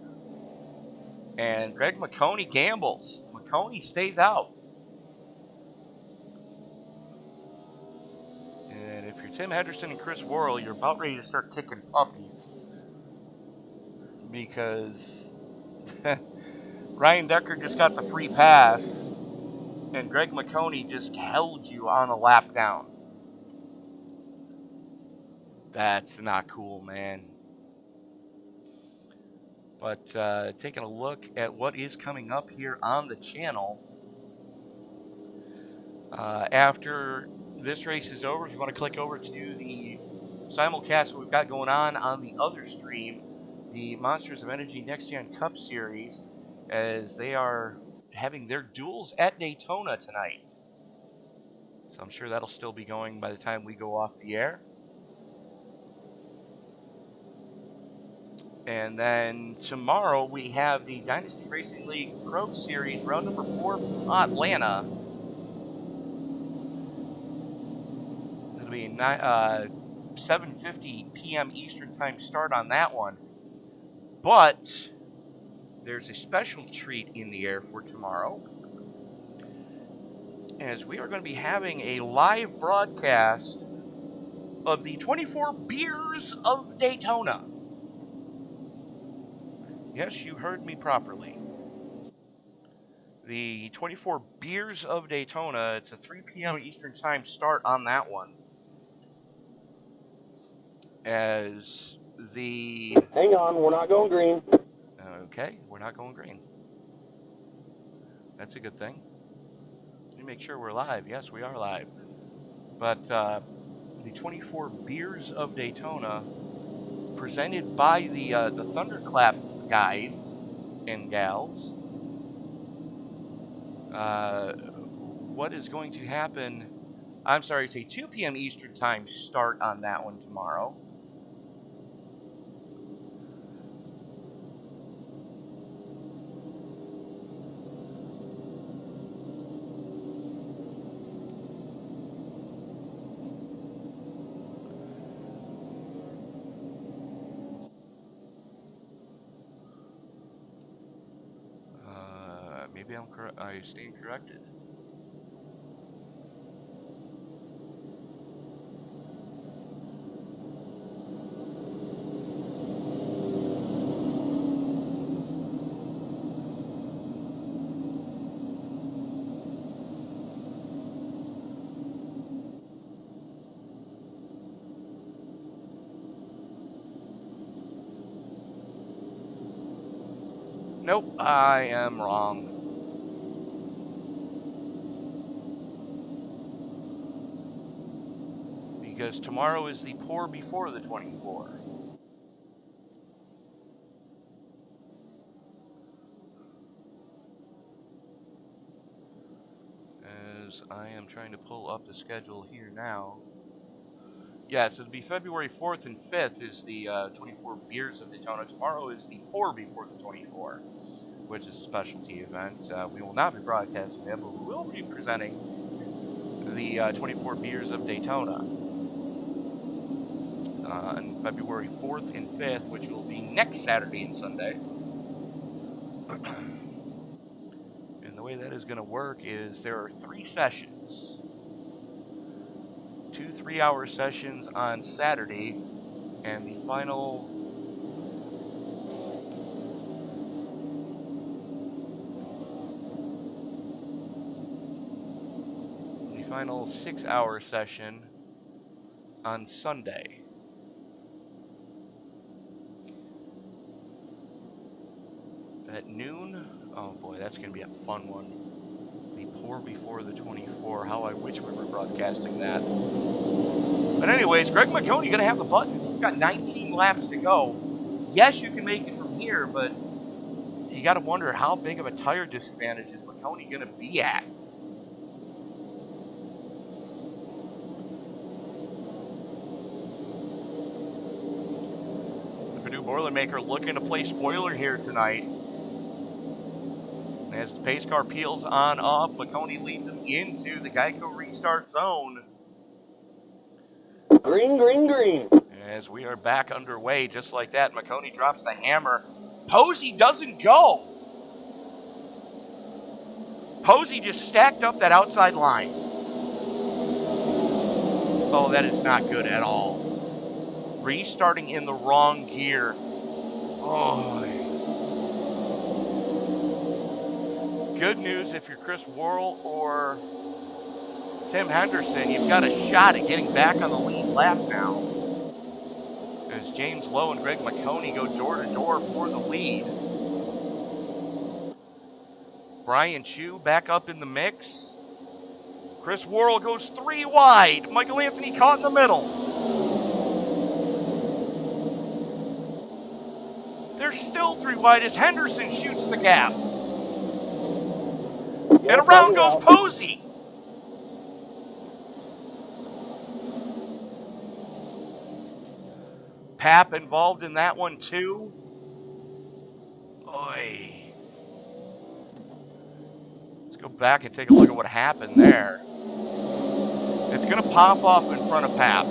And Greg McConey gambles. McConey stays out. And if you're Tim Henderson and Chris Worrell, you're about ready to start kicking puppies. Because Ryan Decker just got the free pass. And Greg McConey just held you on a lap down. That's not cool, man. But taking a look at what is coming up here on the channel. After this race is over, if you want to click over to the simulcast we've got going on the other stream, the Monsters of Energy Next Gen Cup Series, as they are having their duels at Daytona tonight. So I'm sure that'll still be going by the time we go off the air. And then tomorrow we have the Dynasty Racing League Pro Series, round number 4 from Atlanta. It'll be 7:50 p.m. Eastern Time start on that one. But there's a special treat in the air for tomorrow, as we are going to be having a live broadcast of the 24 Beers of Daytona. Yes, you heard me properly. The 24 Beers of Daytona, it's a 3 p.m. Eastern Time start on that one. As the... Hang on, we're not going green. Okay, we're not going green. That's a good thing. Let me make sure we're live. Yes, we are live. But the 24 Beers of Daytona, presented by the Thunderclap guys and gals. What is going to happen? I'm sorry, it's a 2 p.m. Eastern Time start on that one tomorrow. Maybe I stand corrected. Nope, I am wrong. Because tomorrow is the pour before the 24. As I am trying to pull up the schedule here now. Yes, it'll be February 4th and 5th is the 24 Beers of Daytona. Tomorrow is the pour before the 24, which is a specialty event. We will not be broadcasting it, but we will be presenting the 24 Beers of Daytona on February 4th and 5th, which will be next Saturday and Sunday. And the way that is going to work is there are 3 sessions. 2 3-hour sessions on Saturday, and the final final 6-hour session on Sunday. At noon, oh boy, that's going to be a fun one. The pour before the 24. How I wish we were broadcasting that. But anyways, Greg McConey going to have the buttons. We've got 19 laps to go. Yes, you can make it from here, but you got to wonder how big of a tire disadvantage is McConey going to be at. The Purdue Boilermaker looking to play spoiler here tonight. As the pace car peels on up, McConey leads him into the Geico restart zone. Green, green, green. As we are back underway, just like that, McConey drops the hammer. Posey doesn't go. Posey just stacked up that outside line. Oh, that is not good at all. Restarting in the wrong gear. Oh. Good news if you're Chris Worrell or Tim Henderson, you've got a shot at getting back on the lead lap now. As James Lowe and Greg McConey go door to door for the lead. Brian Chu back up in the mix. Chris Worrell goes 3 wide. Michael Anthony caught in the middle. They're still 3 wide as Henderson shoots the gap. And around goes Posey. Pap involved in that one too. Oy. Let's go back and take a look at what happened there. It's going to pop off in front of Pap.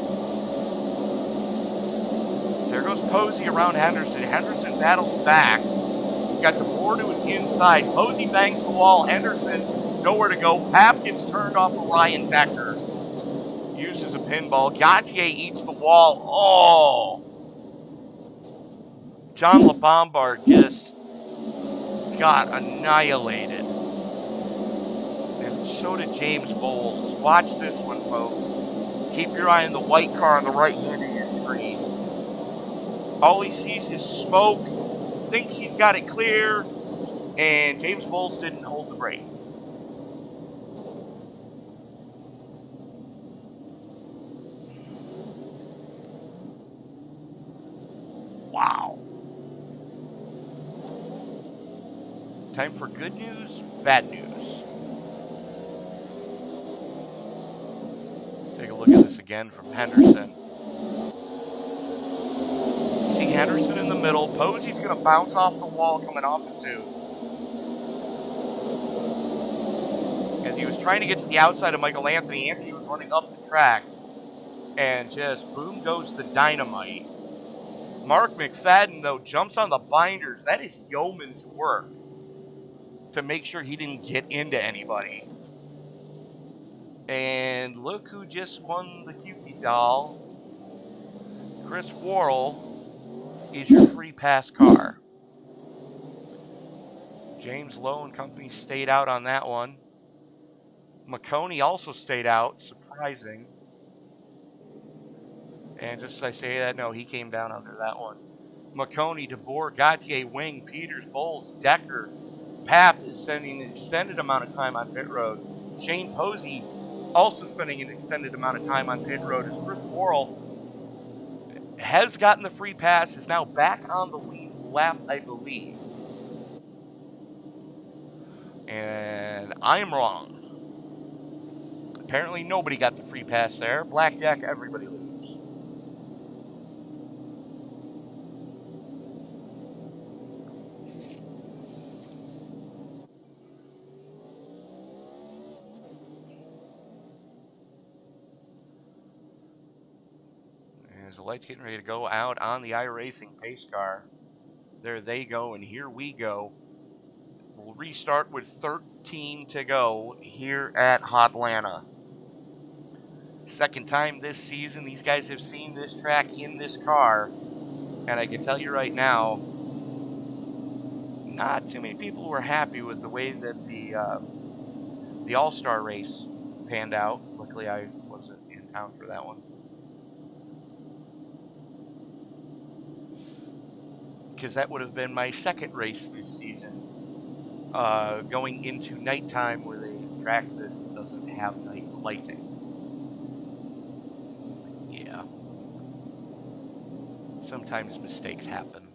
There goes Posey around Henderson. Henderson battles back. He's got the board to his inside. Posey bangs the wall. Henderson, nowhere to go. Pap gets turned off of Ryan Becker. Uses a pinball. Gautier eats the wall. Oh! John LeBombard just got annihilated. And so did James Bowles. Watch this one, folks. Keep your eye on the white car on the right hand of your screen. All he sees is smoke, thinks he's got it clear, and James Bowles didn't hold the brake. Wow. Time for good news, bad news. Take a look at this again from Henderson. See Henderson in the middle. Posey's going to bounce off the wall coming off the 2. As he was trying to get to the outside of Michael Anthony, Anthony was running up the track. And just boom goes the dynamite. Mark McFadden, though, jumps on the binders. That is yeoman's work to make sure he didn't get into anybody. And look who just won the Cupid doll. Chris Worrell is your free pass car. James Lowe and company stayed out on that one. McConey also stayed out, surprising. And just as I say that, no, he came down under that one. McConey, DeBoer, Gautier, Wing, Peters, Bowles, Decker. Pap is spending an extended amount of time on pit road. Shane Posey also spending an extended amount of time on pit road as Chris Worrell has gotten the free pass, is now back on the lead lap, I believe. And I'm wrong. Apparently nobody got the free pass there. Blackjack, everybody loses. As the lights getting ready to go out on the iRacing pace car. There they go, and here we go. We'll restart with 13 to go here at Hotlanta. Second time this season, these guys have seen this track in this car. And I can tell you right now, not too many people were happy with the way that the All-Star race panned out. Luckily, I wasn't in town for that one. Because that would have been my second race this season. Going into nighttime with a track that doesn't have night lighting. Yeah. Sometimes mistakes happen.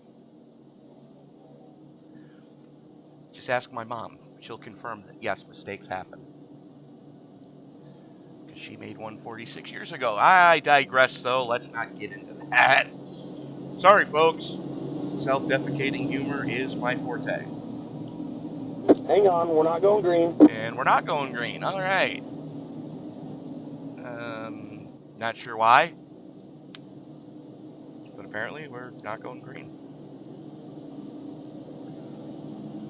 Just ask my mom. She'll confirm that, yes, mistakes happen. Because she made 146 years ago. I digress, though. Let's not get into that. Sorry, folks. Self-defecating humor is my forte. Hang on, we're not going green. And we're not going green. All right. Not sure why. But apparently we're not going green.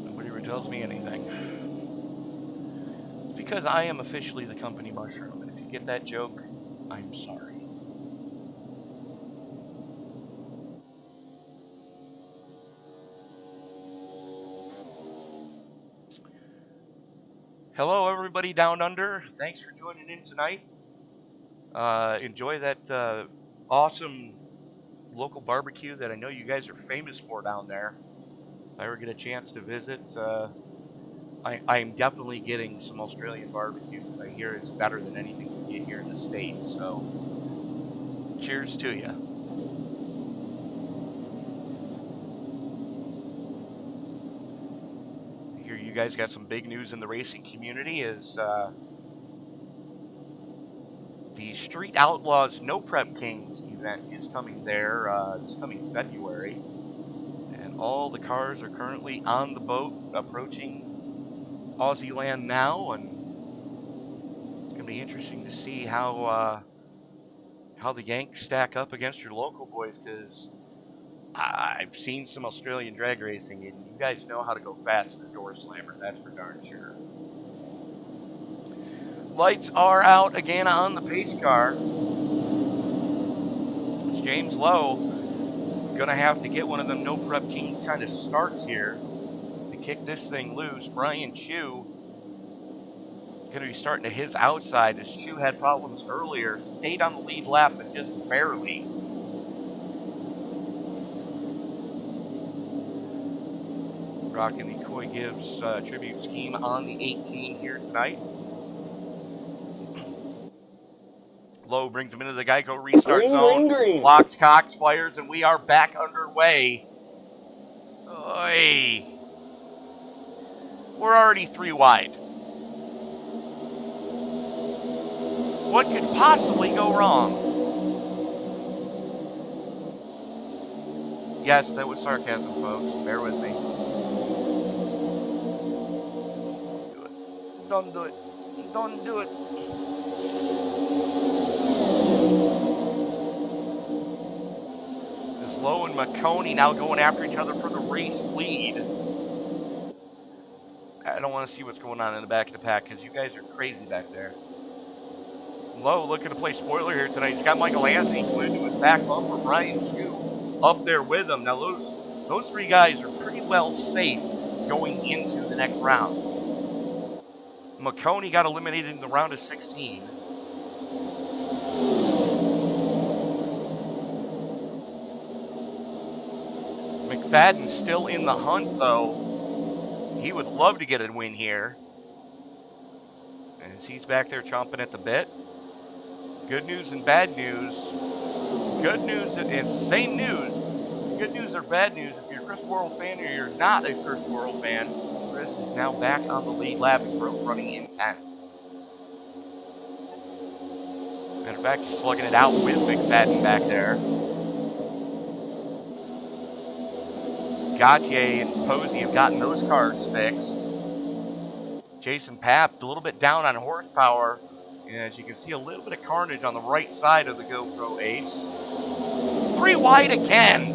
Nobody ever tells me anything. It's because I am officially the company mushroom. And if you get that joke, I'm sorry. Hello, everybody down under. Thanks for joining in tonight. Enjoy that awesome local barbecue that I know you guys are famous for down there. If I ever get a chance to visit, I'm definitely getting some Australian barbecue. I hear it's better than anything we get here in the States. So, cheers to you. I hear you guys got some big news in the racing community as the Street Outlaws No Prep Kings event is coming there this coming February. And all the cars are currently on the boat approaching Aussie land now, and it's going to be interesting to see how the Yanks stack up against your local boys, because I've seen some Australian drag racing, and you guys know how to go fast in the door slammer, that's for darn sure. Lights are out again on the pace car. It's James Lowe going to have to get one of them No Prep Kings kind of starts here to kick this thing loose. Brian Chu going to be starting to his outside, as Chu had problems earlier, stayed on the lead lap, but just barely. Rocking the Coy Gibbs tribute scheme on the 18 here tonight. Lowe brings him into the Geico restart zone. Green. Locks, cocks, fires, and we are back underway. Oy. We're already 3 wide. What could possibly go wrong? Yes, that was sarcasm, folks. Bear with me. Do it. Don't do it. Don't do it. There's Lowe and McConey now going after each other for the race lead. I don't want to see what's going on in the back of the pack, because you guys are crazy back there. Lowe looking to play spoiler here tonight. He's got Michael Anthony going into his back bumper. Brian Chu up there with him. Now those 3 guys are pretty well safe going into the next round. McConey got eliminated in the round of 16. McFadden still in the hunt, though. He would love to get a win here, as he's back there chomping at the bit. Good news and bad news. Good news, it's the same news. Good news or bad news, if you're a Chris Worrell fan or you're not a Chris Worrell fan, Chris is now back on the lead lap and running in 10. Matter of fact, he's slugging it out with McFadden back there. Gautier and Posey have gotten those cars fixed. Jason Papp a little bit down on horsepower. And as you can see, a little bit of carnage on the right side of the GoPro Ace. 3 wide again.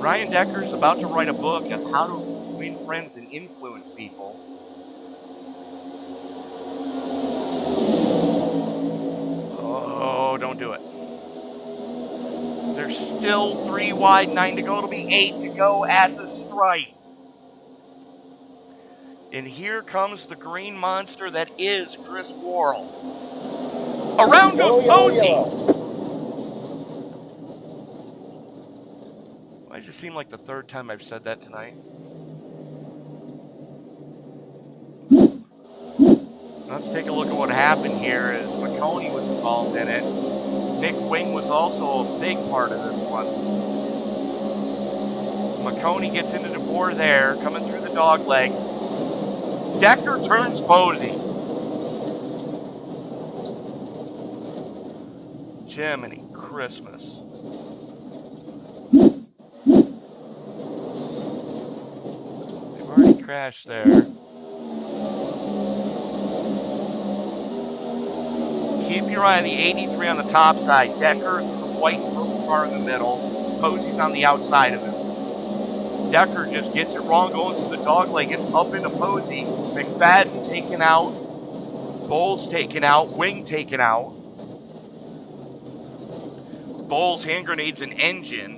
Ryan Decker's about to write a book on how to win friends and influence people. Oh, don't do it. There's still 3 wide, 9 to go. It'll be 8 to go at the stripe. And here comes the green monster that is Chris Worrell. Around goes Posey. Why does it seem like the 3rd time I've said that tonight? Let's take a look at what happened here, as McConey was involved in it. Nick Wing was also a big part of this one. McConey gets into DeBoer there, coming through the dog leg. Decker turns Posey. Jiminy Christmas. They've already crashed there. Keep your eye on the 83 on the top side. Decker, the white and purple car in the middle. Posey's on the outside of him. Decker just gets it wrong, going through the dog leg, gets up into Posey. McFadden taken out. Bowles taken out. Wing taken out. Bowles hand grenades an engine.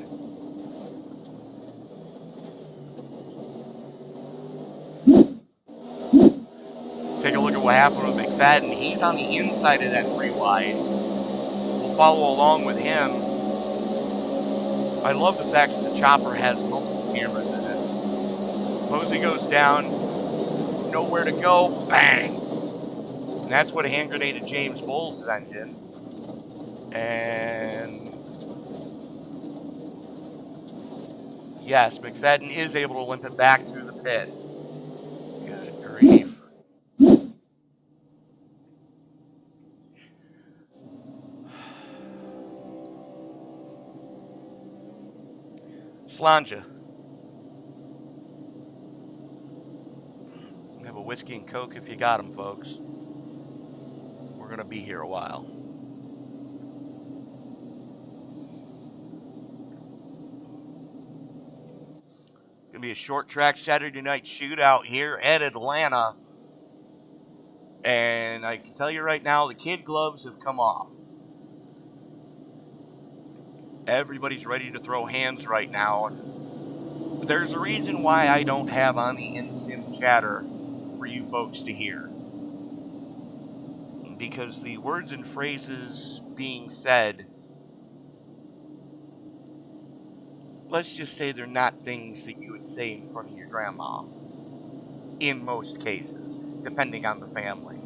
Take a look at what happened with McFadden. He's on the inside of that 3 wide. We'll follow along with him. I love the fact that the chopper has multiple camera did it. Posey goes down, nowhere to go, bang! And that's what hand grenaded James Bowles' engine. And yes, McFadden is able to limp it back through the pits. Good grief. Slanja. Have a whiskey and Coke if you got them, folks. We're going to be here a while. It's going to be a short track Saturday night shootout here at Atlanta. And I can tell you right now, the kid gloves have come off. Everybody's ready to throw hands right now. There's a reason why I don't have on the in-sim chatter for you folks to hear. Because the words and phrases being said, let's just say they're not things that you would say in front of your grandma. In most cases, depending on the family.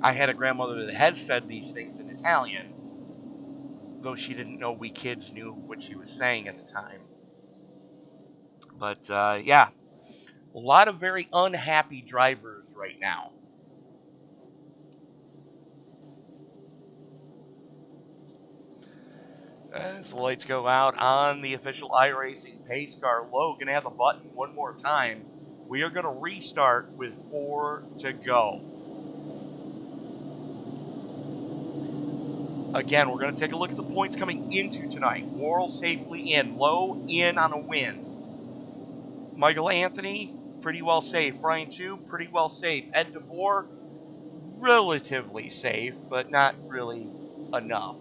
I had a grandmother that has said these things in Italian, though she didn't know we kids knew what she was saying at the time. But, yeah, a lot of very unhappy drivers right now. As the lights go out on the official iRacing pace car, low, going to have the button one more time. We are going to restart with 4 to go. Again, we're going to take a look at the points coming into tonight. Worrell safely in. Low in on a win. Michael Anthony, pretty well safe. Brian Chu, pretty well safe. Ed DeVore, relatively safe, but not really enough.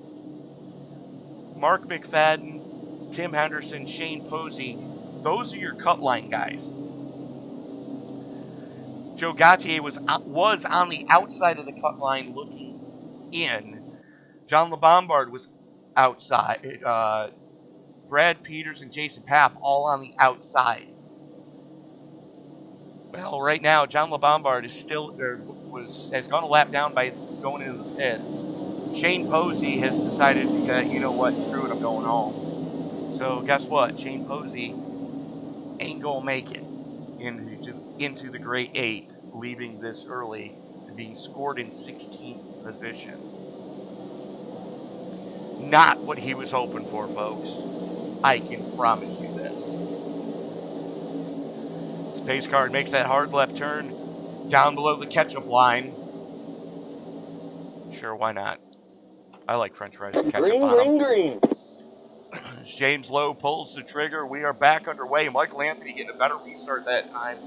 Mark McFadden, Tim Henderson, Shane Posey, those are your cut line guys. Joe Gautier was on the outside of the cut line looking in. John LeBombard was outside. Brad Peters and Jason Papp all on the outside. Well, right now, John LeBombard is has gone a lap down by going into the pits. Shane Posey has decided, you know what, screw it, I'm going home. So guess what? Shane Posey ain't gonna make it into the Great 8, leaving this early and being scored in 16th position. Not what he was hoping for, folks. I can promise you this. Space car makes that hard left turn down below the ketchup line. Sure, why not? I like French fries with ketchup Green, on them. green, green. As James Lowe pulls the trigger, we are back underway. Michael Anthony getting a better restart that time.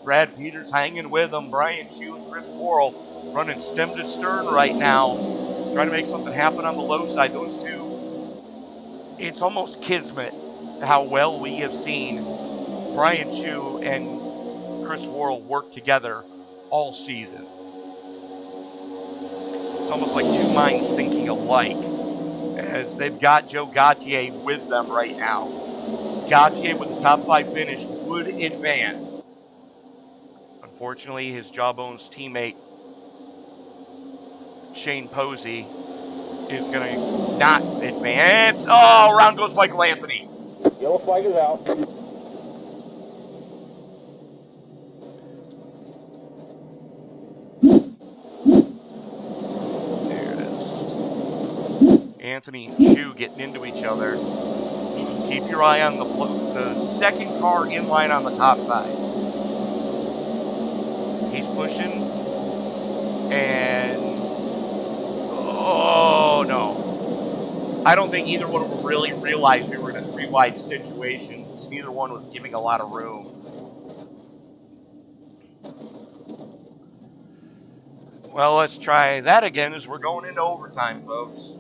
Brad Peters hanging with him. Brian Chu and Chris Worrell running stem to stern right now. Trying to make something happen on the low side. Those two, it's almost kismet how well we have seen Brian Chu and Chris Worrell work together all season. It's almost like two minds thinking alike, as they've got Joe Gautier with them right now. Gautier with the top 5 finish would advance. Unfortunately, his Jawbones teammate Shane Posey is going to not advance. Oh, around goes Michael Anthony. Yellow flag is out. There it is. Anthony and Chu getting into each other. Keep your eye on the second car in line on the top side. He's pushing, and oh no. I don't think either one of them really realized they were in a 3-wide situation, because neither one was giving a lot of room. Well, let's try that again as we're going into overtime, folks.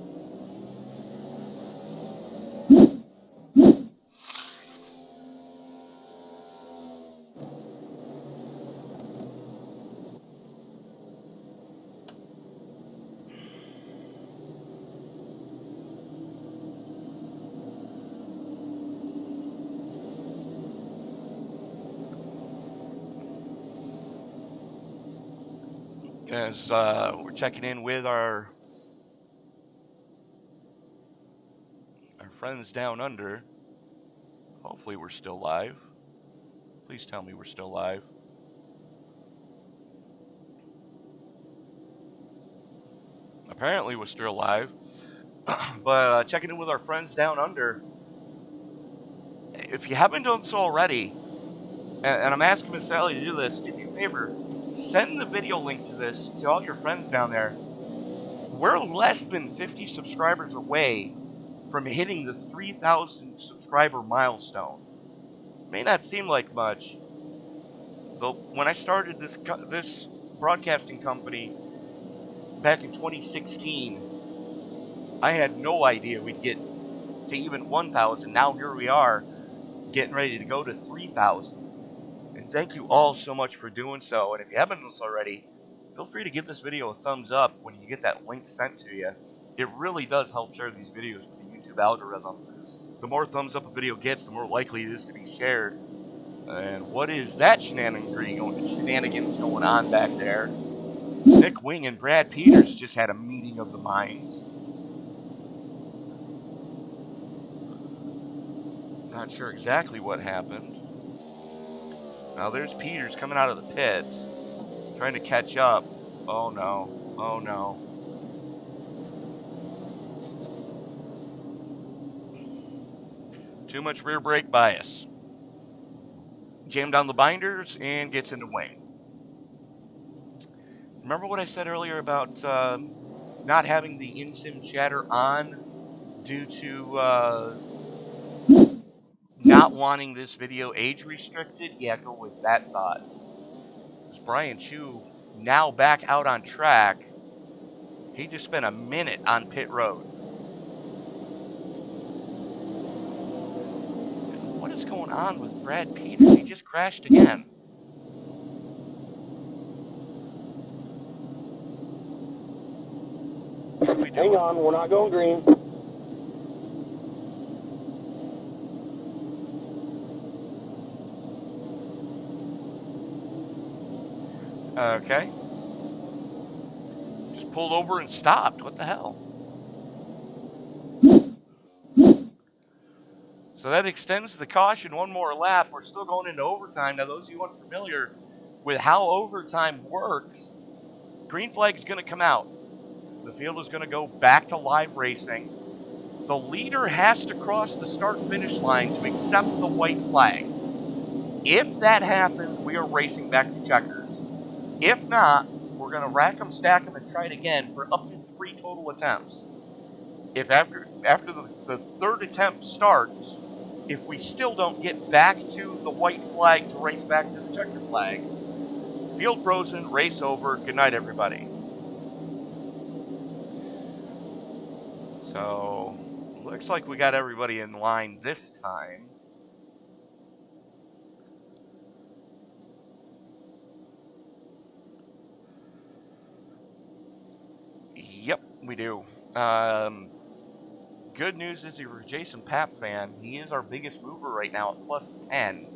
as we're checking in with our friends down under. Hopefully we're still live. Please tell me we're still live. Apparently we're still live. But checking in with our friends down under. If you haven't done so already, and I'm asking Miss Sally to do this, do me a favor, send the video link to this to all your friends down there. We're less than 50 subscribers away from hitting the 3,000 subscriber milestone. May not seem like much, but when I started this broadcasting company back in 2016, I had no idea we'd get to even 1,000. Now here we are, getting ready to go to 3,000. And thank you all so much for doing so. And if you haven't done this already, feel free to give this video a thumbs up when you get that link sent to you. It really does help share these videos with the YouTube algorithm. The more thumbs up a video gets, the more likely it is to be shared. And what is that shenanigans going on back there? Nick Wing and Brad Peters just had a meeting of the minds. Not sure exactly what happened. Now there's Peters coming out of the pits, trying to catch up. Oh no, oh no. Too much rear brake bias. Jammed on the binders and gets into Wing. Remember what I said earlier about not having the in-sim chatter on due to not wanting this video age restricted? Yeah, go with that thought. As Brian Chu now back out on track, he just spent a minute on pit road. And what is going on with Brad Peters? He just crashed again. What are we doing? Hang on, we're not going green. Okay. Just pulled over and stopped. What the hell? So that extends the caution one more lap. We're still going into overtime. Now, those of you unfamiliar with how overtime works, green flag is going to come out. The field is going to go back to live racing. The leader has to cross the start-finish line to accept the white flag. If that happens, we are racing back to checkers. If not, we're going to rack them, stack them, and try it again for up to 3 total attempts. If after the third attempt starts, if we still don't get back to the white flag to race back to the checker flag, field frozen, race over, good night everybody. So, looks like we got everybody in line this time. Yep, we do. Good news is if you're a Jason Papp fan, he is our biggest mover right now at plus 10.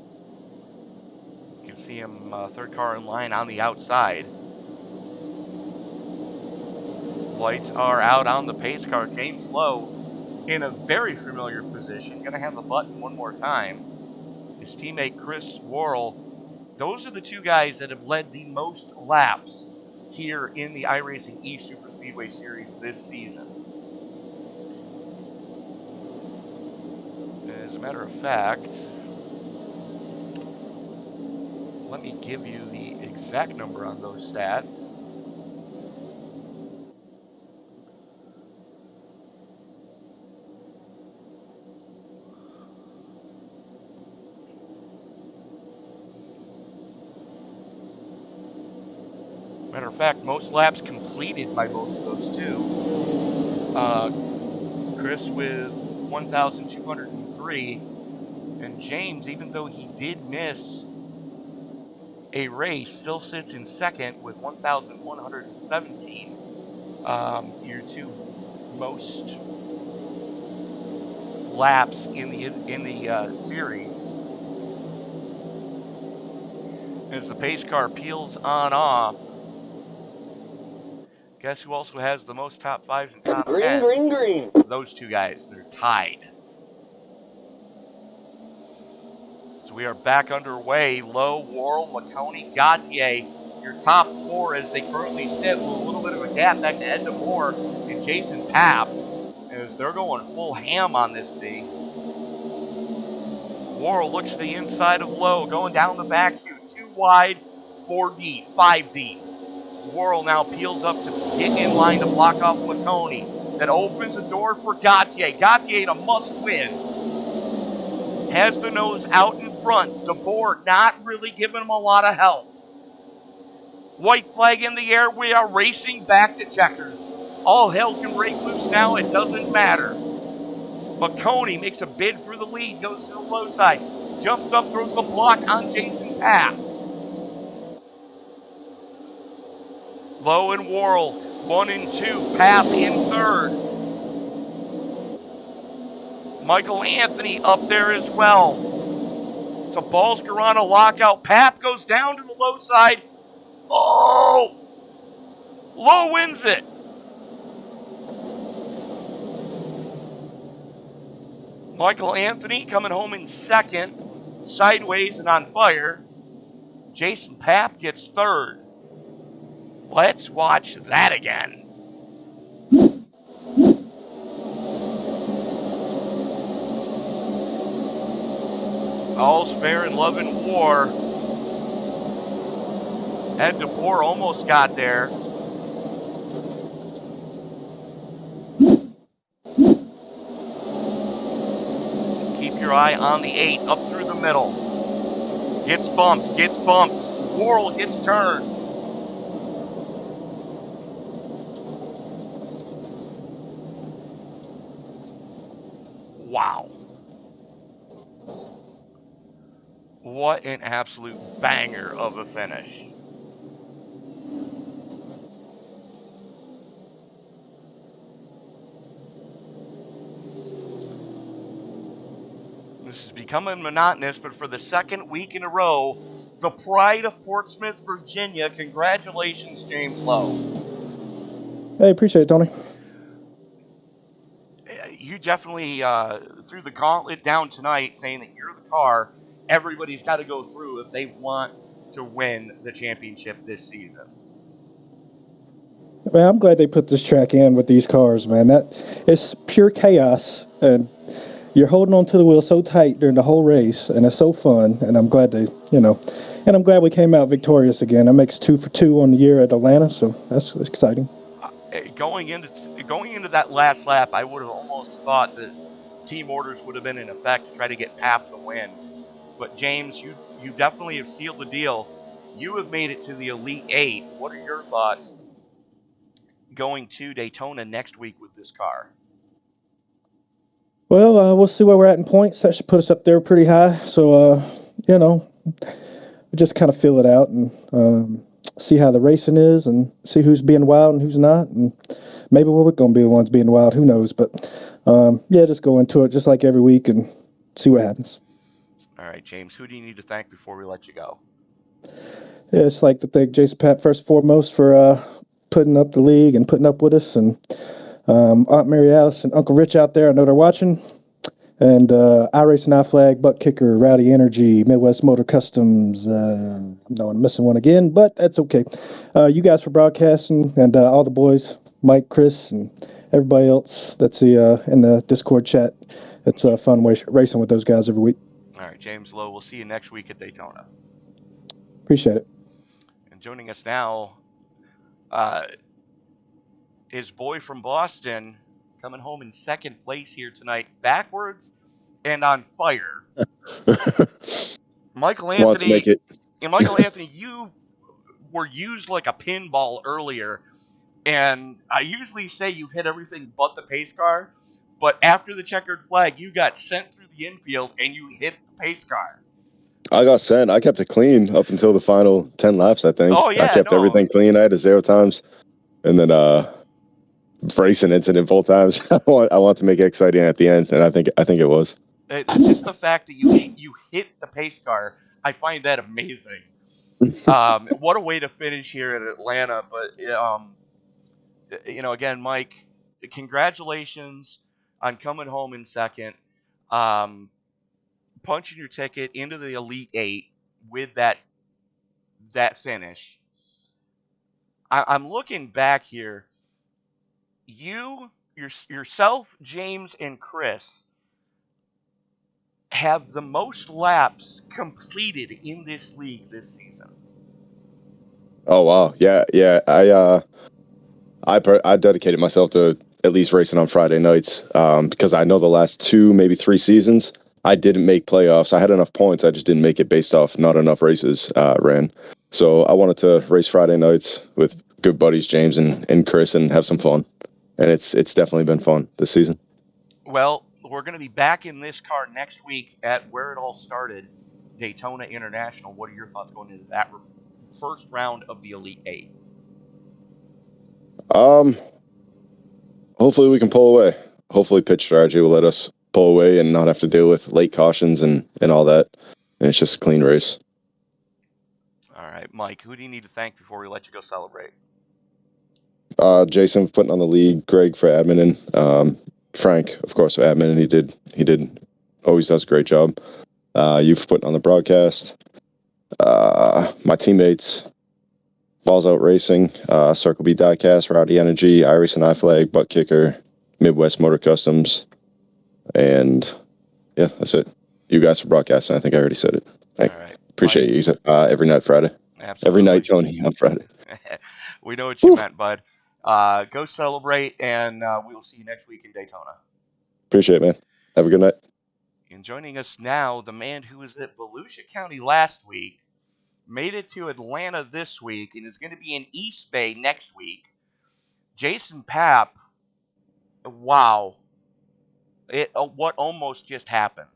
You can see him third car in line on the outside. Lights are out on the pace car. James Lowe in a very familiar position. Going to have the button one more time. His teammate Chris Worrell. Those are the two guys that have led the most laps here in the iRacing E Superspeedway Series this season. As a matter of fact, let me give you the exact number on those stats. Matter of fact, most laps completed by both of those two. Chris with 1,203, and James, even though he did miss a race, still sits in second with 1,117. Your two most laps in the series. As the pace car peels on off, Guess who also has the most top 5s and top Green, 10s? green, green. Those two guys. They're tied. So we are back underway. Lowe, Worrell, McConey, Gautier. Your top 4 as they currently sit with a little bit of a gap back to Edna Moore and Jason Papp as they're going full ham on this D. Worrell looks to the inside of Lowe, going down the back chute. 2 wide, 4 deep, 5 deep. Worrell now peels up to get in line to block off McConey. That opens the door for Gautier. Gautier a must win. Has the nose out in front. DeBoer not really giving him a lot of help. White flag in the air. We are racing back to checkers. All hell can break loose now. It doesn't matter. McConey makes a bid for the lead. Goes to the low side. Jumps up, throws the block on Jason Papp. Lowe and Worrell, 1 and 2. Papp in 3rd. Michael Anthony up there as well. It's a Balls-Garana lockout. Papp goes down to the low side. Oh! Lowe wins it. Michael Anthony coming home in 2nd. Sideways and on fire. Jason Papp gets 3rd. Let's watch that again. All's fair in love and war. Ed DeBoer almost got there. Keep your eye on the 8 up through the middle. Gets bumped, gets bumped. Worrell gets turned. Wow. What an absolute banger of a finish. This is becoming monotonous, but for the 2nd week in a row, the pride of Portsmouth, Virginia. Congratulations, James Lowe. Hey, appreciate it, Tony. You definitely threw the gauntlet down tonight, saying that you're the car everybody's got to go through if they want to win the championship this season. Man, I'm glad they put this track in with these cars, man. That it's pure chaos, and you're holding on to the wheel so tight during the whole race, and it's so fun. And I'm glad and I'm glad we came out victorious again. That makes 2 for 2 on the year at Atlanta, so that's exciting. Going into that last lap, I would have almost thought that team orders would have been in effect to try to get Papp to win. But James, you definitely have sealed the deal. You have made it to the Elite 8. What are your thoughts going to Daytona next week with this car? Well, we'll see where we're at in points. That should put us up there pretty high. So, we just kind of feel it out and see how the racing is and see who's being wild and who's not. And maybe we're going to be the ones being wild. Who knows? But, just go into it just like every week and see what happens. All right, James, who do you need to thank before we let you go? Yeah, it's like to thank Jason Papp first and foremost for putting up the league and putting up with us, and Aunt Mary Alice and Uncle Rich out there, I know they're watching, and iRacing, iFlag, Butt Kicker, Rowdy Energy, Midwest Motor Customs. I know I'm missing one again, but that's okay. You guys for broadcasting, and all the boys, Mike, Chris, and everybody else that's in the Discord chat. It's fun racing with those guys every week. All right, James Lowe, we'll see you next week at Daytona. Appreciate it. And joining us now, his boy from Boston, coming home in 2nd place here tonight, backwards and on fire. Michael Anthony. Want to make it. And Michael Anthony, you were used like a pinball earlier, and I usually say you've hit everything but the pace car, but after the checkered flag, you got sent through the infield and you hit the pace car. I got sent. I kept it clean up until the final 10 laps, I think. Oh, yeah, I kept everything clean. I had a 0 times. And then racing incident both times. I want to make it exciting at the end, and I think it was. Just the fact that you hit the pace car, I find that amazing. What a way to finish here at Atlanta. But again, Mike, congratulations on coming home in second, um, punching your ticket into the Elite Eight with that finish. I'm looking back here. Yourself, James, and Chris have the most laps completed in this league this season. Oh wow, yeah. I dedicated myself to at least racing on Friday nights because I know the last 2, maybe 3 seasons I didn't make playoffs. I had enough points, I just didn't make it based off not enough races ran. So I wanted to race Friday nights with good buddies James and Chris and have some fun, and it's definitely been fun this season. Well, we're going to be back in this car next week at where it all started, Daytona International. What are your thoughts going into that first round of the Elite Eight? Hopefully we can pull away. Hopefully pitch strategy will let us pull away and not have to deal with late cautions and all that. And it's just a clean race. All right, Mike, who do you need to thank before we let you go celebrate? Jason for putting on the lead, Greg for admin, Frank, of course, for admin. He did always does a great job. You for putting on the broadcast. My teammates, Balls Out Racing, Circle B Diecast, Rowdy Energy, iRacing iFlag, Butt Kicker, Midwest Motor Customs, and yeah, that's it. You guys for broadcasting. I think I already said it. All right, Appreciate Mike, you every night Friday. Absolutely. Every night, Tony, on Friday. We know what you meant, bud. Go celebrate, and we will see you next week in Daytona. Appreciate it, man. Have a good night. And joining us now, the man who was at Volusia County last week, made it to Atlanta this week, and is going to be in East Bay next week. Jason Papp. Wow. What almost just happened?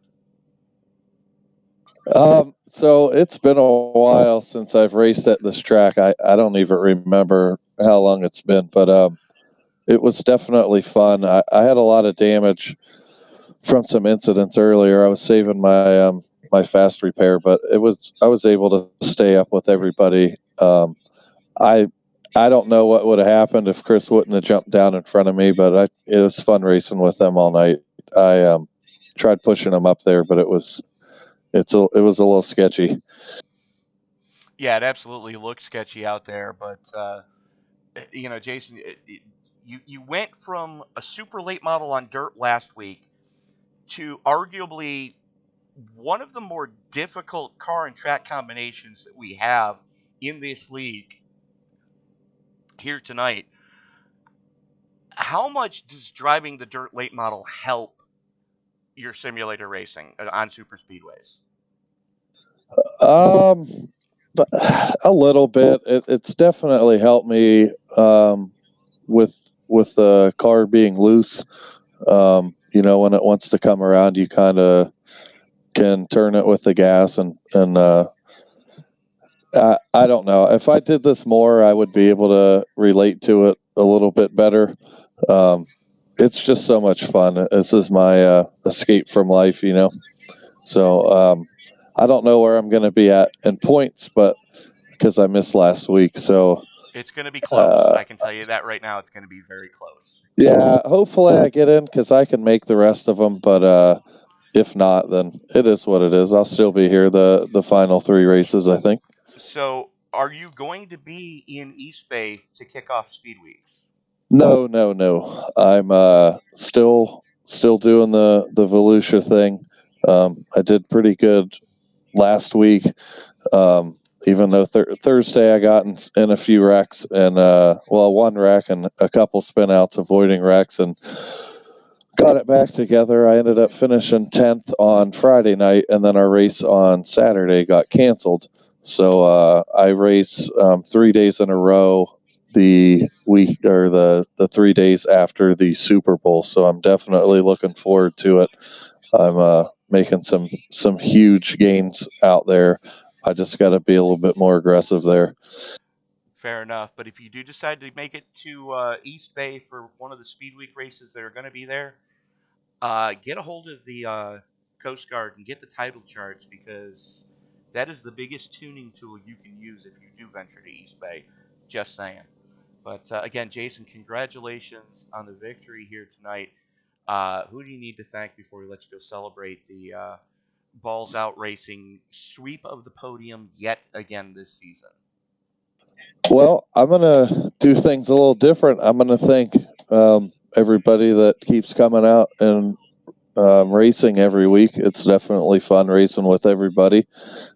So it's been a while since I've raced at this track. I don't even remember how long it's been, but it was definitely fun. I had a lot of damage from some incidents earlier. I was saving my my fast repair, but I was able to stay up with everybody. I don't know what would have happened if Chris wouldn't have jumped down in front of me, but it was fun racing with them all night. I tried pushing them up there, but it was a little sketchy. Yeah, it absolutely looked sketchy out there, but Jason, you went from a super late model on dirt last week to arguably one of the more difficult car and track combinations that we have in this league here tonight. How much does driving the dirt late model help your simulator racing on super speedways? But a little bit. It's definitely helped me with the car being loose. When it wants to come around, you kind of can turn it with the gas and I don't know. If I did this more, I would be able to relate to it a little bit better. It's just so much fun. This is my escape from life, So I don't know where I'm going to be at in points, but because I missed last week, so it's going to be close. I can tell you that right now. It's going to be very close. Yeah, hopefully I get in because I can make the rest of them, but if not, then it is what it is. I'll still be here the final 3 races, I think. So, are you going to be in East Bay to kick off Speed Weeks? No. I'm still doing the Volusia thing. I did pretty good last week. Even though Thursday I got in a few wrecks and one wreck and a couple spin outs avoiding wrecks and got it back together. I ended up finishing 10th on Friday night, and then our race on Saturday got canceled. So I race 3 days in a row the week or the 3 days after the Super Bowl. So I'm definitely looking forward to it. I'm making some huge gains out there. I just got to be a little bit more aggressive there. Fair enough. But if you do decide to make it to East Bay for one of the Speed Week races that are going to be there, get a hold of the Coast Guard and get the title charts because that is the biggest tuning tool you can use if you do venture to East Bay. Just saying. But again, Jason, congratulations on the victory here tonight. Who do you need to thank before we let you go celebrate the Balls Out Racing sweep of the podium yet again this season? Well, I'm going to do things a little different. I'm going to thank everybody that keeps coming out and racing every week. It's definitely fun racing with everybody.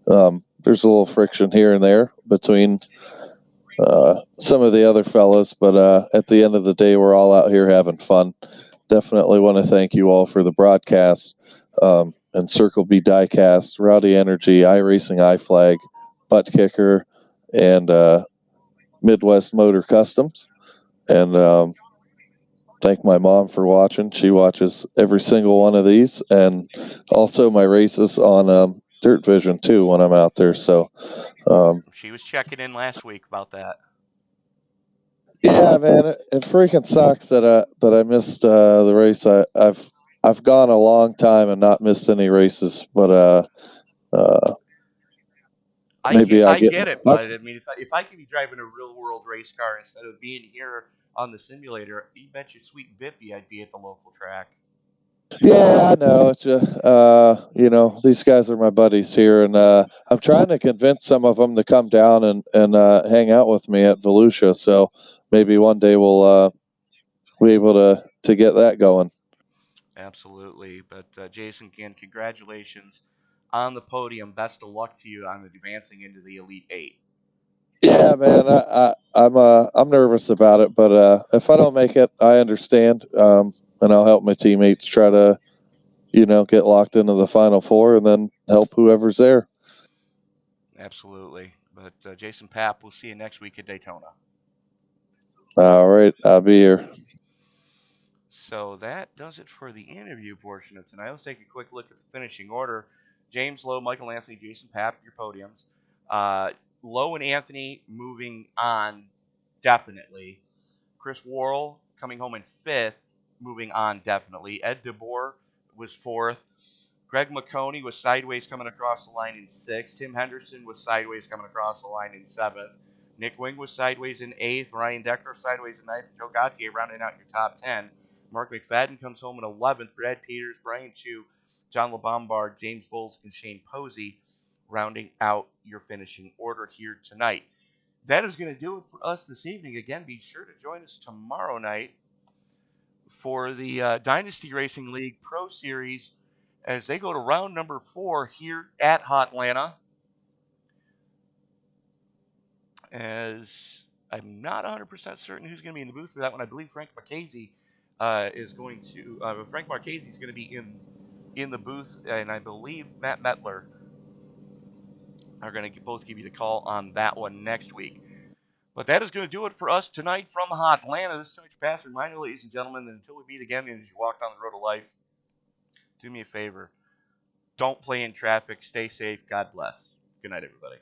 There's a little friction here and there between some of the other fellas, but at the end of the day, we're all out here having fun. Definitely want to thank you all for the broadcast, and Circle B Diecast, Rowdy Energy, iRacing, iFlag, Butt Kicker, and Midwest Motor Customs. And thank my mom for watching. She watches every single one of these, and also my races on Dirt Vision too when I'm out there. So she was checking in last week about that. Yeah, man, it freaking sucks that I missed the race. I've gone a long time and not missed any races, but maybe I get it, but I mean, if I could be driving a real world race car instead of being here on the simulator, you bet your sweet bippy I'd be at the local track. Yeah, I know. It's these guys are my buddies here, and I'm trying to convince some of them to come down and hang out with me at Volusia. So maybe one day we'll be able to get that going. Absolutely. But Jason, again, congratulations on the podium. Best of luck to you on advancing into the Elite Eight. Yeah, man, I'm nervous about it, but if I don't make it, I understand, and I'll help my teammates try to, get locked into the Final Four, and then help whoever's there. Absolutely. But Jason Papp, we'll see you next week at Daytona. All right, I'll be here. So that does it for the interview portion of tonight. Let's take a quick look at the finishing order. James Lowe, Michael Anthony, Jason Papp, your podiums. Lowe and Anthony moving on definitely. Chris Worrell coming home in 5th, moving on definitely. Ed DeBoer was 4th. Greg McConey was sideways coming across the line in 6th. Tim Henderson was sideways coming across the line in 7th. Nick Wing was sideways in 8th. Ryan Decker sideways in 9th. Joe Gautier rounding out your top 10. Mark McFadden comes home in 11th. Brad Peters, Brian Chu, John LeBombard, James Bowles, and Shane Posey rounding out your finishing order here tonight. That is going to do it for us this evening. Again, be sure to join us tomorrow night for the Dynasty Racing League Pro Series as they go to round number 4 here at Hotlanta. As I'm not 100% certain who's going to be in the booth for that one. I believe Frank Marchese is going to. Frank Marchese is going to be in the booth, and I believe Matt Metler are going to both give you the call on that one next week. But that is going to do it for us tonight from Hotlanta. This is Coach Pastor. Reminder, ladies and gentlemen, that until we meet again, and as you walk down the road of life, do me a favor. Don't play in traffic. Stay safe. God bless. Good night, everybody.